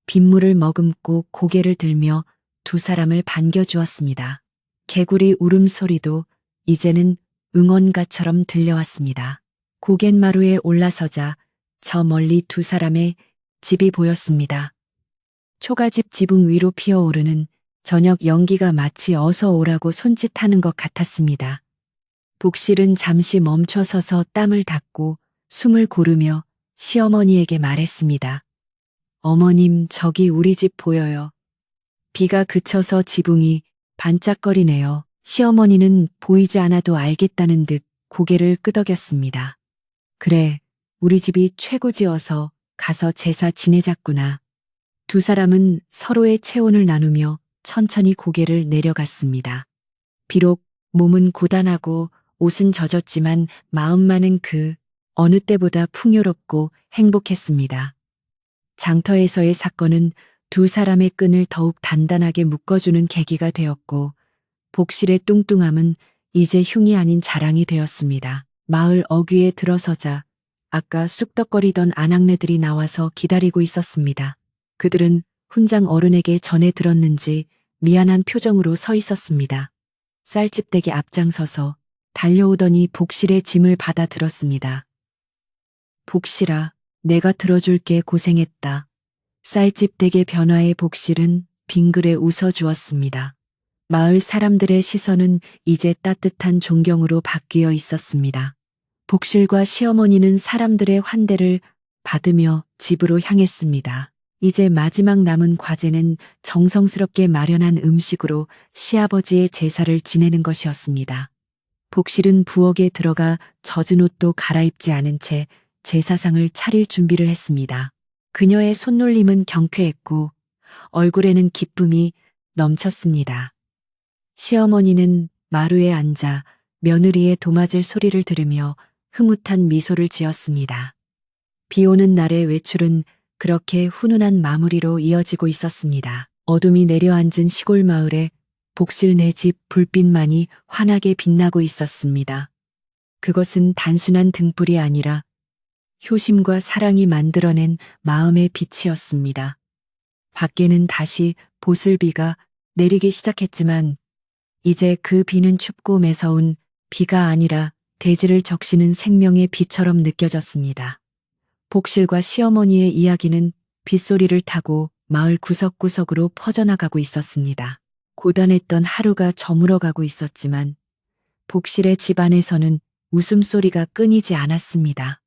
빗물을 머금고 고개를 들며 두 사람을 반겨주었습니다. 개구리 울음소리도 이제는 응원가처럼 들려왔습니다. 고갯마루에 올라서자 저 멀리 두 사람의 집이 보였습니다. 초가집 지붕 위로 피어오르는 저녁 연기가 마치 어서 오라고 손짓하는 것 같았습니다. 복실은 잠시 멈춰서서 땀을 닦고 숨을 고르며 시어머니에게 말했습니다. 어머님, 저기 우리 집 보여요. 비가 그쳐서 지붕이 반짝거리네요. 시어머니는 보이지 않아도 알겠다는 듯 고개를 끄덕였습니다. 그래, 우리 집이 최고지어서 가서 제사 지내자꾸나. 두 사람은 서로의 체온을 나누며 천천히 고개를 내려갔습니다. 비록 몸은 고단하고 옷은 젖었지만 마음만은 그 어느 때보다 풍요롭고 행복했습니다. 장터에서의 사건은 두 사람의 끈을 더욱 단단하게 묶어주는 계기가 되었고 복실의 뚱뚱함은 이제 흉이 아닌 자랑이 되었습니다. 마을 어귀에 들어서자 아까 쑥덕거리던 아낙네들이 나와서 기다리고 있었습니다. 그들은 훈장 어른에게 전해 들었는지 미안한 표정으로 서 있었습니다. 쌀집댁에 앞장서서 달려오더니 복실의 짐을 받아 들었습니다. 복실아, 내가 들어줄게. 고생했다. 쌀집댁의 변화에 복실은 빙그레 웃어주었습니다. 마을 사람들의 시선은 이제 따뜻한 존경으로 바뀌어 있었습니다. 복실과 시어머니는 사람들의 환대를 받으며 집으로 향했습니다. 이제 마지막 남은 과제는 정성스럽게 마련한 음식으로 시아버지의 제사를 지내는 것이었습니다. 복실은 부엌에 들어가 젖은 옷도 갈아입지 않은 채 제사상을 차릴 준비를 했습니다. 그녀의 손놀림은 경쾌했고 얼굴에는 기쁨이 넘쳤습니다. 시어머니는 마루에 앉아 며느리의 도맞을 소리를 들으며 흐뭇한 미소를 지었습니다. 비 오는 날의 외출은 그렇게 훈훈한 마무리로 이어지고 있었습니다. 어둠이 내려앉은 시골 마을에 복실네 집 불빛만이 환하게 빛나고 있었습니다. 그것은 단순한 등불이 아니라 효심과 사랑이 만들어낸 마음의 빛이었습니다. 밖에는 다시 보슬비가 내리기 시작했지만 이제 그 비는 춥고 매서운 비가 아니라 대지를 적시는 생명의 비처럼 느껴졌습니다. 복실과 시어머니의 이야기는 빗소리를 타고 마을 구석구석으로 퍼져나가고 있었습니다. 고단했던 하루가 저물어가고 있었지만 복실의 집안에서는 웃음소리가 끊이지 않았습니다.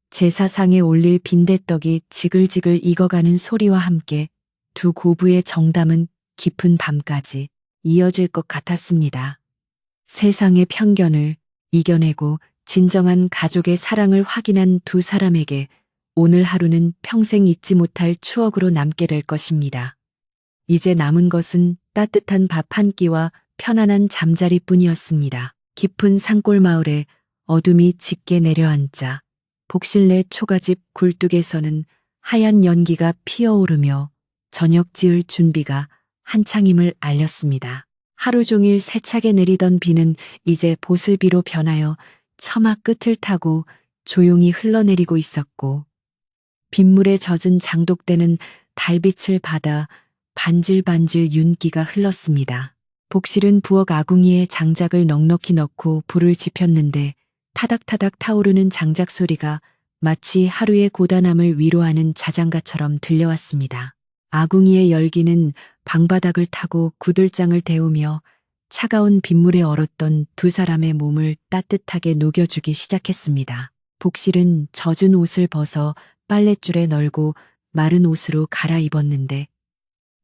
제사상에 올릴 빈대떡이 지글지글 익어가는 소리와 함께 두 고부의 정담은 깊은 밤까지 이어질 것 같았습니다. 세상의 편견을 이겨내고 진정한 가족의 사랑을 확인한 두 사람에게 오늘 하루는 평생 잊지 못할 추억으로 남게 될 것입니다. 이제 남은 것은 따뜻한 밥 한 끼와 편안한 잠자리뿐이었습니다. 깊은 산골 마을에 어둠이 짙게 내려앉자 복실네 초가집 굴뚝에서는 하얀 연기가 피어오르며 저녁 지을 준비가 한창임을 알렸습니다. 하루 종일 세차게 내리던 비는 이제 보슬비로 변하여 처마 끝을 타고 조용히 흘러내리고 있었고 빗물에 젖은 장독대는 달빛을 받아 반질반질 윤기가 흘렀습니다. 복실은 부엌 아궁이에 장작을 넉넉히 넣고 불을 지폈는데 타닥타닥 타오르는 장작 소리가 마치 하루의 고단함을 위로하는 자장가처럼 들려왔습니다. 아궁이의 열기는 방바닥을 타고 구들장을 데우며 차가운 빗물에 얼었던 두 사람의 몸을 따뜻하게 녹여주기 시작했습니다. 복실은 젖은 옷을 벗어 빨랫줄에 널고 마른 옷으로 갈아입었는데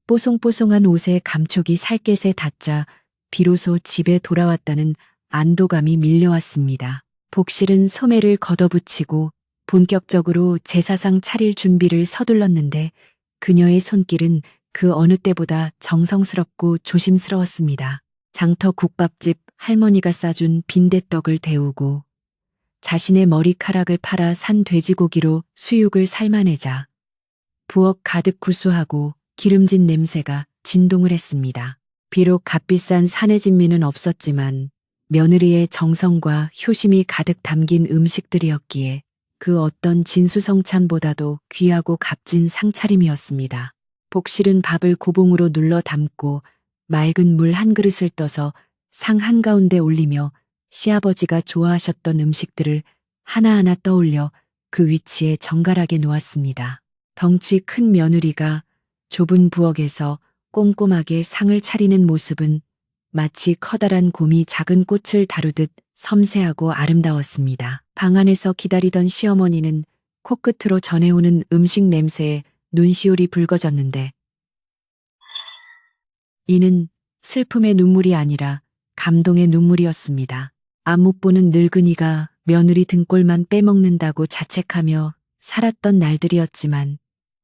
뽀송뽀송한 옷에 감촉이 살갗에 닿자 비로소 집에 돌아왔다는 안도감이 밀려왔습니다. 복실은 소매를 걷어붙이고 본격적으로 제사상 차릴 준비를 서둘렀는데 그녀의 손길은 그 어느 때보다 정성스럽고 조심스러웠습니다. 장터 국밥집 할머니가 싸준 빈대떡을 데우고 자신의 머리카락을 팔아 산 돼지고기로 수육을 삶아내자 부엌 가득 구수하고 기름진 냄새가 진동을 했습니다. 비록 값비싼 사내 진미는 없었지만 며느리의 정성과 효심이 가득 담긴 음식들이었기에 그 어떤 진수성찬보다도 귀하고 값진 상차림이었습니다. 복실은 밥을 고봉으로 눌러 담고 맑은 물 한 그릇을 떠서 상 한가운데 올리며 시아버지가 좋아하셨던 음식들을 하나하나 떠올려 그 위치에 정갈하게 놓았습니다. 덩치 큰 며느리가 좁은 부엌에서 꼼꼼하게 상을 차리는 모습은 마치 커다란 곰이 작은 꽃을 다루듯 섬세하고 아름다웠습니다. 방 안에서 기다리던 시어머니는 코끝으로 전해오는 음식 냄새에 눈시울이 붉어졌는데 이는 슬픔의 눈물이 아니라 감동의 눈물이었습니다. 앞 못 보는 늙은이가 며느리 등골만 빼먹는다고 자책하며 살았던 날들이었지만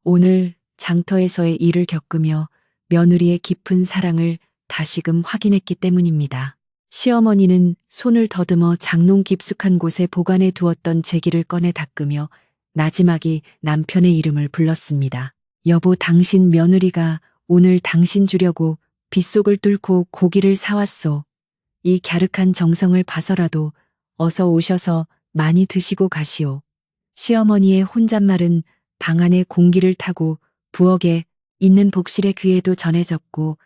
오늘 장터에서의 일을 겪으며 며느리의 깊은 사랑을 다시금 확인했기 때문입니다. 시어머니는 손을 더듬어 장롱 깊숙한 곳에 보관해 두었던 제기를 꺼내 닦으며 나지막이 남편의 이름을 불렀습니다. 여보, 당신 며느리가 오늘 당신 주려고 빗속을 뚫고 고기를 사왔소. 이 갸륵한 정성을 봐서라도 어서 오셔서 많이 드시고 가시오. 시어머니의 혼잣말은 방 안의 공기를 타고 부엌에 있는 복실의 귀에도 전해졌고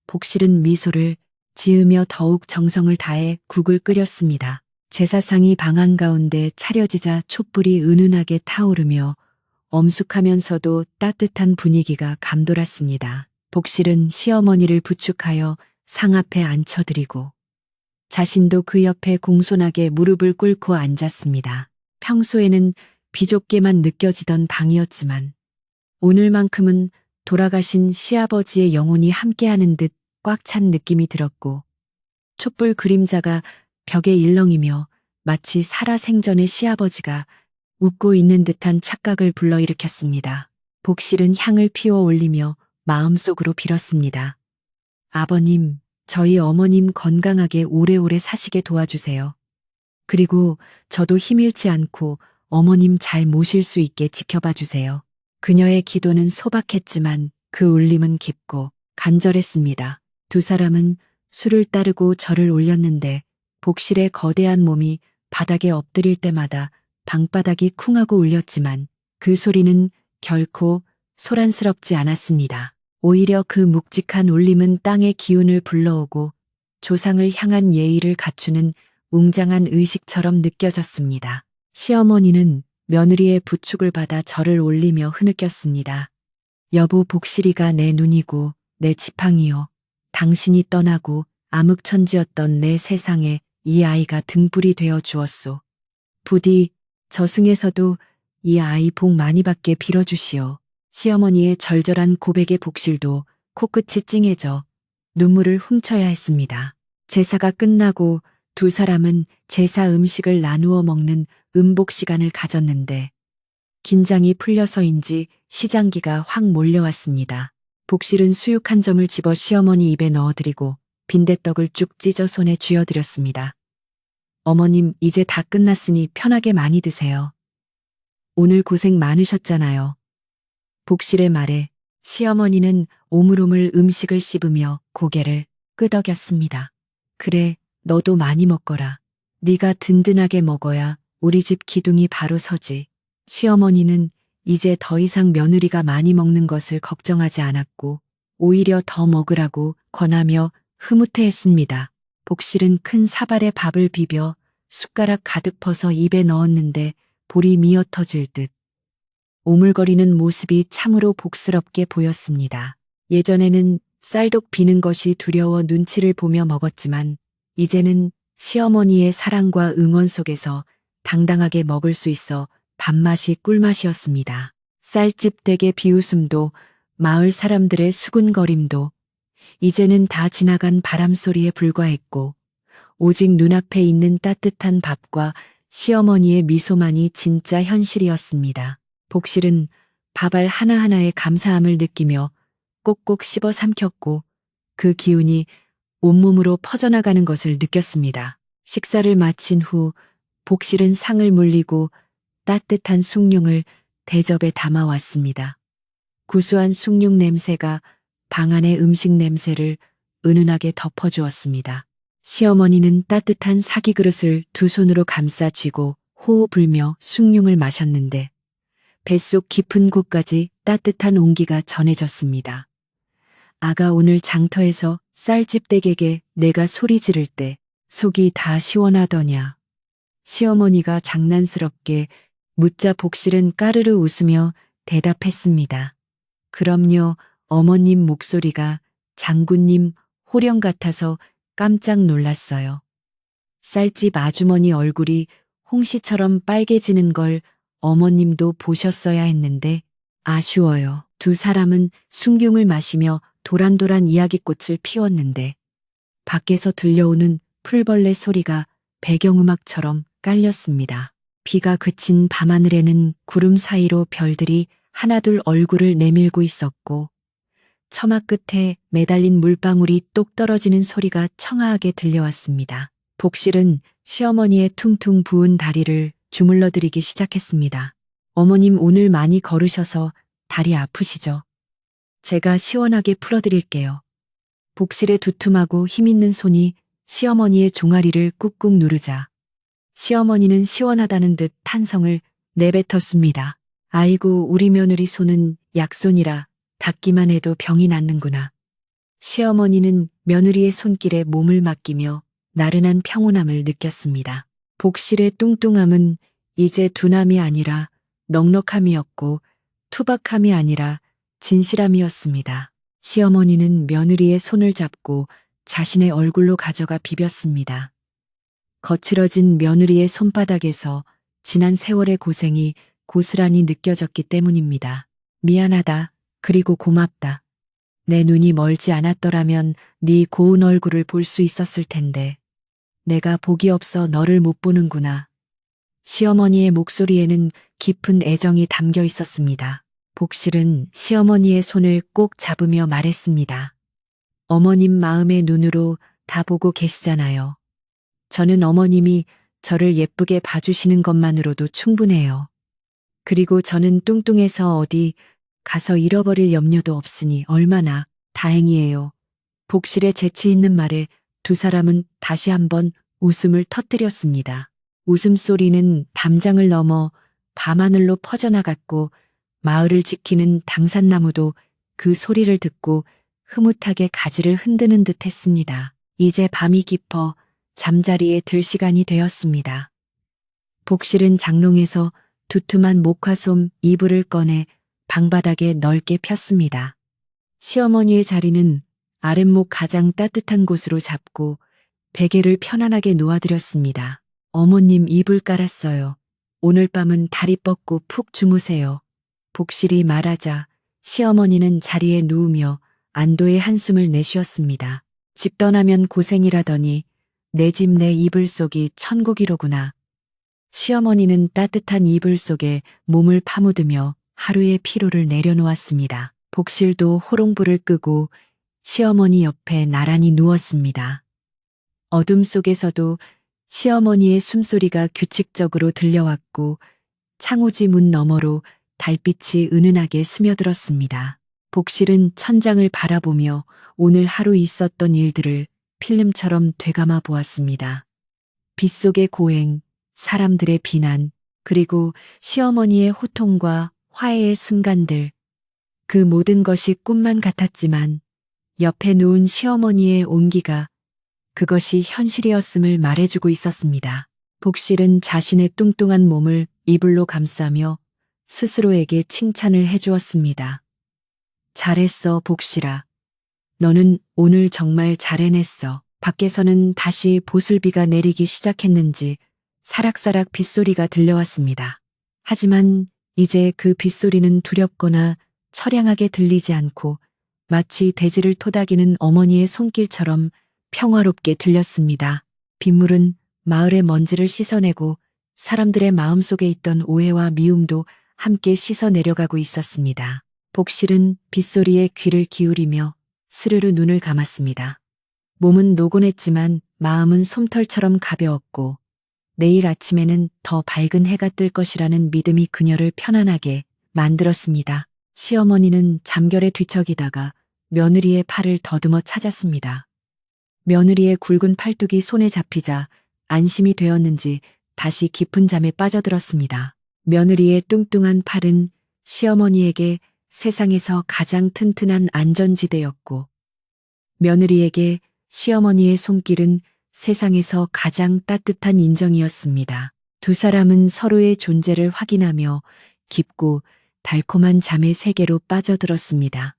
복실은 미소를 지으며 더욱 정성을 다해 국을 끓였습니다. 제사상이 방 한가운데 차려지자 촛불이 은은하게 타오르며 엄숙하면서도 따뜻한 분위기가 감돌았습니다. 복실은 시어머니를 부축하여 상 앞에 앉혀드리고 자신도 그 옆에 공손하게 무릎을 꿇고 앉았습니다. 평소에는 비좁게만 느껴지던 방이었지만 오늘만큼은 돌아가신 시아버지의 영혼이 함께하는 듯 꽉 찬 느낌이 들었고 촛불 그림자가 벽에 일렁이며 마치 살아생전의 시아버지가 웃고 있는 듯한 착각을 불러일으켰습니다. 복실은 향을 피워 올리며 마음속으로 빌었습니다. 아버님, 저희 어머님 건강하게 오래오래 사시게 도와주세요. 그리고 저도 힘일지 않고 어머님 잘 모실 수 있게 지켜봐 주세요. 그녀의 기도는 소박했지만 그 울림은 깊고 간절했습니다. 두 사람은 술을 따르고 절을 올렸는데 복실의 거대한 몸이 바닥에 엎드릴 때마다 방바닥이 쿵하고 울렸지만 그 소리는 결코 소란스럽지 않았습니다. 오히려 그 묵직한 울림은 땅의 기운을 불러오고 조상을 향한 예의를 갖추는 웅장한 의식처럼 느껴졌습니다. 시어머니는 며느리의 부축을 받아 절을 올리며 흐느꼈습니다. 여보, 복실이가 내 눈이고 내 지팡이요. 당신이 떠나고 암흑천지였던 내 세상에 이 아이가 등불이 되어 주었소. 부디 저승에서도 이 아이 복 많이 받게 빌어주시오. 시어머니의 절절한 고백에 복실도 코끝이 찡해져 눈물을 훔쳐야 했습니다. 제사가 끝나고 두 사람은 제사 음식을 나누어 먹는 음복 시간을 가졌는데 긴장이 풀려서인지 시장기가 확 몰려왔습니다. 복실은 수육 한 점을 집어 시어머니 입에 넣어드리고 빈대떡을 쭉 찢어 손에 쥐어드렸습니다. 어머님, 이제 다 끝났으니 편하게 많이 드세요. 오늘 고생 많으셨잖아요. 복실의 말에 시어머니는 오물오물 음식을 씹으며 고개를 끄덕였습니다. 그래, 너도 많이 먹거라. 네가 든든하게 먹어야 우리 집 기둥이 바로 서지. 시어머니는 이제 더 이상 며느리가 많이 먹는 것을 걱정하지 않았고 오히려 더 먹으라고 권하며 흐뭇해했습니다. 복실은 큰 사발에 밥을 비벼 숟가락 가득 퍼서 입에 넣었는데 볼이 미어 터질 듯 오물거리는 모습이 참으로 복스럽게 보였습니다. 예전에는 쌀독 비는 것이 두려워 눈치를 보며 먹었지만 이제는 시어머니의 사랑과 응원 속에서 당당하게 먹을 수 있어 밥맛이 꿀맛이었습니다. 쌀집 댁의 비웃음도 마을 사람들의 수군거림도 이제는 다 지나간 바람소리에 불과했고 오직 눈앞에 있는 따뜻한 밥과 시어머니의 미소만이 진짜 현실이었습니다. 복실은 밥알 하나하나에 감사함을 느끼며 꼭꼭 씹어 삼켰고 그 기운이 온몸으로 퍼져나가는 것을 느꼈습니다. 식사를 마친 후 복실은 상을 물리고 따뜻한 숭늉을 대접에 담아왔습니다. 구수한 숭늉 냄새가 방 안의 음식 냄새를 은은하게 덮어주었습니다. 시어머니는 따뜻한 사기 그릇을 두 손으로 감싸 쥐고 호호 불며 숭늉을 마셨는데 뱃속 깊은 곳까지 따뜻한 온기가 전해졌습니다. 아가, 오늘 장터에서 쌀집 댁에게 내가 소리 지를 때 속이 다 시원하더냐. 시어머니가 장난스럽게 묻자 복실은 까르르 웃으며 대답했습니다. 그럼요, 어머님 목소리가 장군님 호령 같아서 깜짝 놀랐어요. 쌀집 아주머니 얼굴이 홍시처럼 빨개지는 걸 어머님도 보셨어야 했는데 아쉬워요. 두 사람은 순경을 마시며 도란도란 이야기꽃을 피웠는데 밖에서 들려오는 풀벌레 소리가 배경음악처럼 깔렸습니다. 비가 그친 밤하늘에는 구름 사이로 별들이 하나둘 얼굴을 내밀고 있었고 처마 끝에 매달린 물방울이 똑 떨어지는 소리가 청아하게 들려왔습니다. 복실은 시어머니의 퉁퉁 부은 다리를 주물러드리기 시작했습니다. 어머님 오늘 많이 걸으셔서 다리 아프시죠? 제가 시원하게 풀어드릴게요. 복실의 두툼하고 힘있는 손이 시어머니의 종아리를 꾹꾹 누르자 시어머니는 시원하다는 듯 탄성을 내뱉었습니다. 아이고 우리 며느리 손은 약손이라 닿기만 해도 병이 낫는구나. 시어머니는 며느리의 손길에 몸을 맡기며 나른한 평온함을 느꼈습니다. 복실의 뚱뚱함은 이제 둔함이 아니라 넉넉함이었고 투박함이 아니라 진실함이었습니다. 시어머니는 며느리의 손을 잡고 자신의 얼굴로 가져가 비볐습니다. 거칠어진 며느리의 손바닥에서 지난 세월의 고생이 고스란히 느껴졌기 때문입니다. 미안하다. 그리고 고맙다. 내 눈이 멀지 않았더라면 네 고운 얼굴을 볼 수 있었을 텐데. 내가 복이 없어 너를 못 보는구나. 시어머니의 목소리에는 깊은 애정이 담겨 있었습니다. 복실은 시어머니의 손을 꼭 잡으며 말했습니다. 어머님 마음의 눈으로 다 보고 계시잖아요. 저는 어머님이 저를 예쁘게 봐주시는 것만으로도 충분해요. 그리고 저는 뚱뚱해서 어디 가서 잃어버릴 염려도 없으니 얼마나 다행이에요. 복실의 재치 있는 말에 두 사람은 다시 한번 웃음을 터뜨렸습니다. 웃음소리는 담장을 넘어 밤하늘로 퍼져나갔고 마을을 지키는 당산나무도 그 소리를 듣고 흐뭇하게 가지를 흔드는 듯 했습니다. 이제 밤이 깊어 잠자리에 들 시간이 되었습니다. 복실은 장롱에서 두툼한 목화솜 이불을 꺼내 방바닥에 넓게 폈습니다. 시어머니의 자리는 아랫목 가장 따뜻한 곳으로 잡고 베개를 편안하게 놓아드렸습니다. 어머님 이불 깔았어요. 오늘 밤은 다리 뻗고 푹 주무세요. 복실이 말하자 시어머니는 자리에 누우며 안도의 한숨을 내쉬었습니다. 집 떠나면 고생이라더니 내 집 내 이불 속이 천국이로구나. 시어머니는 따뜻한 이불 속에 몸을 파묻으며 하루의 피로를 내려놓았습니다. 복실도 호롱불을 끄고 시어머니 옆에 나란히 누웠습니다. 어둠 속에서도 시어머니의 숨소리가 규칙적으로 들려왔고 창호지 문 너머로 달빛이 은은하게 스며들었습니다. 복실은 천장을 바라보며 오늘 하루 있었던 일들을 필름처럼 되감아 보았습니다. 빗속의 고행, 사람들의 비난, 그리고 시어머니의 호통과 화해의 순간들. 그 모든 것이 꿈만 같았지만 옆에 누운 시어머니의 온기가 그것이 현실이었음을 말해주고 있었습니다. 복실은 자신의 뚱뚱한 몸을 이불로 감싸며 스스로에게 칭찬을 해주었습니다. 잘했어, 복실아. 너는 오늘 정말 잘 해냈어. 밖에서는 다시 보슬비가 내리기 시작했는지 사락사락 빗소리가 들려왔습니다. 하지만 이제 그 빗소리는 두렵거나 처량하게 들리지 않고 마치 대지를 토닥이는 어머니의 손길처럼 평화롭게 들렸습니다. 빗물은 마을의 먼지를 씻어내고 사람들의 마음속에 있던 오해와 미움도 함께 씻어 내려가고 있었습니다. 복실은 빗소리에 귀를 기울이며 스르르 눈을 감았습니다. 몸은 노곤했지만 마음은 솜털처럼 가벼웠고 내일 아침에는 더 밝은 해가 뜰 것이라는 믿음이 그녀를 편안하게 만들었습니다. 시어머니는 잠결에 뒤척이다가 며느리의 팔을 더듬어 찾았습니다. 며느리의 굵은 팔뚝이 손에 잡히자 안심이 되었는지 다시 깊은 잠에 빠져들었습니다. 며느리의 뚱뚱한 팔은 시어머니에게 세상에서 가장 튼튼한 안전지대였고 며느리에게 시어머니의 손길은 세상에서 가장 따뜻한 인정이었습니다. 두 사람은 서로의 존재를 확인하며 깊고 달콤한 잠의 세계로 빠져들었습니다.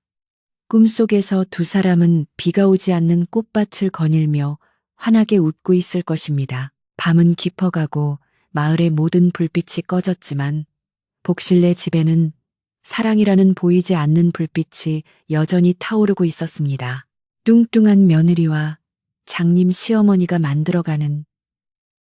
꿈속에서 두 사람은 비가 오지 않는 꽃밭을 거닐며 환하게 웃고 있을 것입니다. 밤은 깊어가고 마을의 모든 불빛이 꺼졌지만 복실네 집에는 사랑이라는 보이지 않는 불빛이 여전히 타오르고 있었습니다. 뚱뚱한 며느리와 장님 시어머니가 만들어가는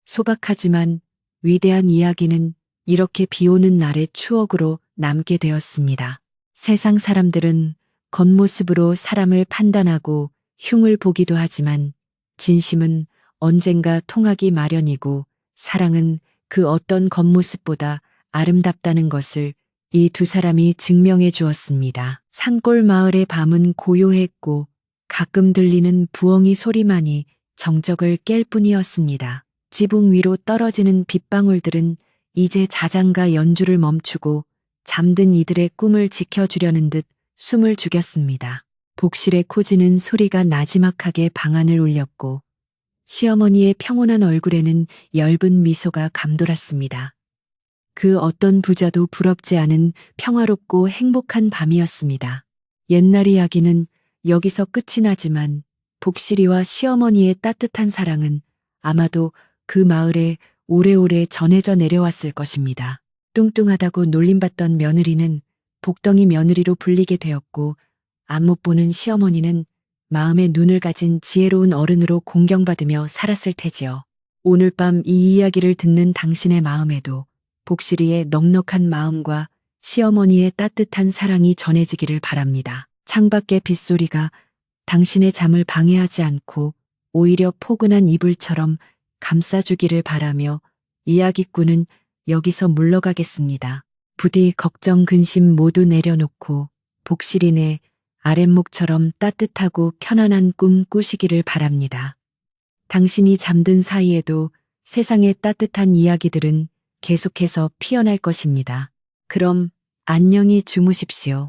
소박하지만 위대한 이야기는 이렇게 비 오는 날의 추억으로 남게 되었습니다. 세상 사람들은 겉모습으로 사람을 판단하고 흉을 보기도 하지만 진심은 언젠가 통하기 마련이고 사랑은 그 어떤 겉모습보다 아름답다는 것을 이 두 사람이 증명해 주었습니다. 산골 마을의 밤은 고요했고 가끔 들리는 부엉이 소리만이 정적을 깰 뿐이었습니다. 지붕 위로 떨어지는 빗방울들은 이제 자장가 연주를 멈추고 잠든 이들의 꿈을 지켜주려는 듯 숨을 죽였습니다. 복실의 코지는 소리가 나지막하게 방안을 울렸고 시어머니의 평온한 얼굴에는 엷은 미소가 감돌았습니다. 그 어떤 부자도 부럽지 않은 평화롭고 행복한 밤이었습니다. 옛날 이야기는 여기서 끝이 나지만 복실이와 시어머니의 따뜻한 사랑은 아마도 그 마을에 오래오래 전해져 내려왔을 것입니다. 뚱뚱하다고 놀림받던 며느리는 복덩이 며느리로 불리게 되었고 앞 못 보는 시어머니는 마음의 눈을 가진 지혜로운 어른으로 공경받으며 살았을 테지요. 오늘 밤 이 이야기를 듣는 당신의 마음에도 복실이의 넉넉한 마음과 시어머니의 따뜻한 사랑이 전해지기를 바랍니다. 창밖의 빗소리가 당신의 잠을 방해하지 않고 오히려 포근한 이불처럼 감싸주기를 바라며 이야기꾼은 여기서 물러가겠습니다. 부디 걱정 근심 모두 내려놓고 복실이네 아랫목처럼 따뜻하고 편안한 꿈 꾸시기를 바랍니다. 당신이 잠든 사이에도 세상의 따뜻한 이야기들은 계속해서 피어날 것입니다. 그럼 안녕히 주무십시오.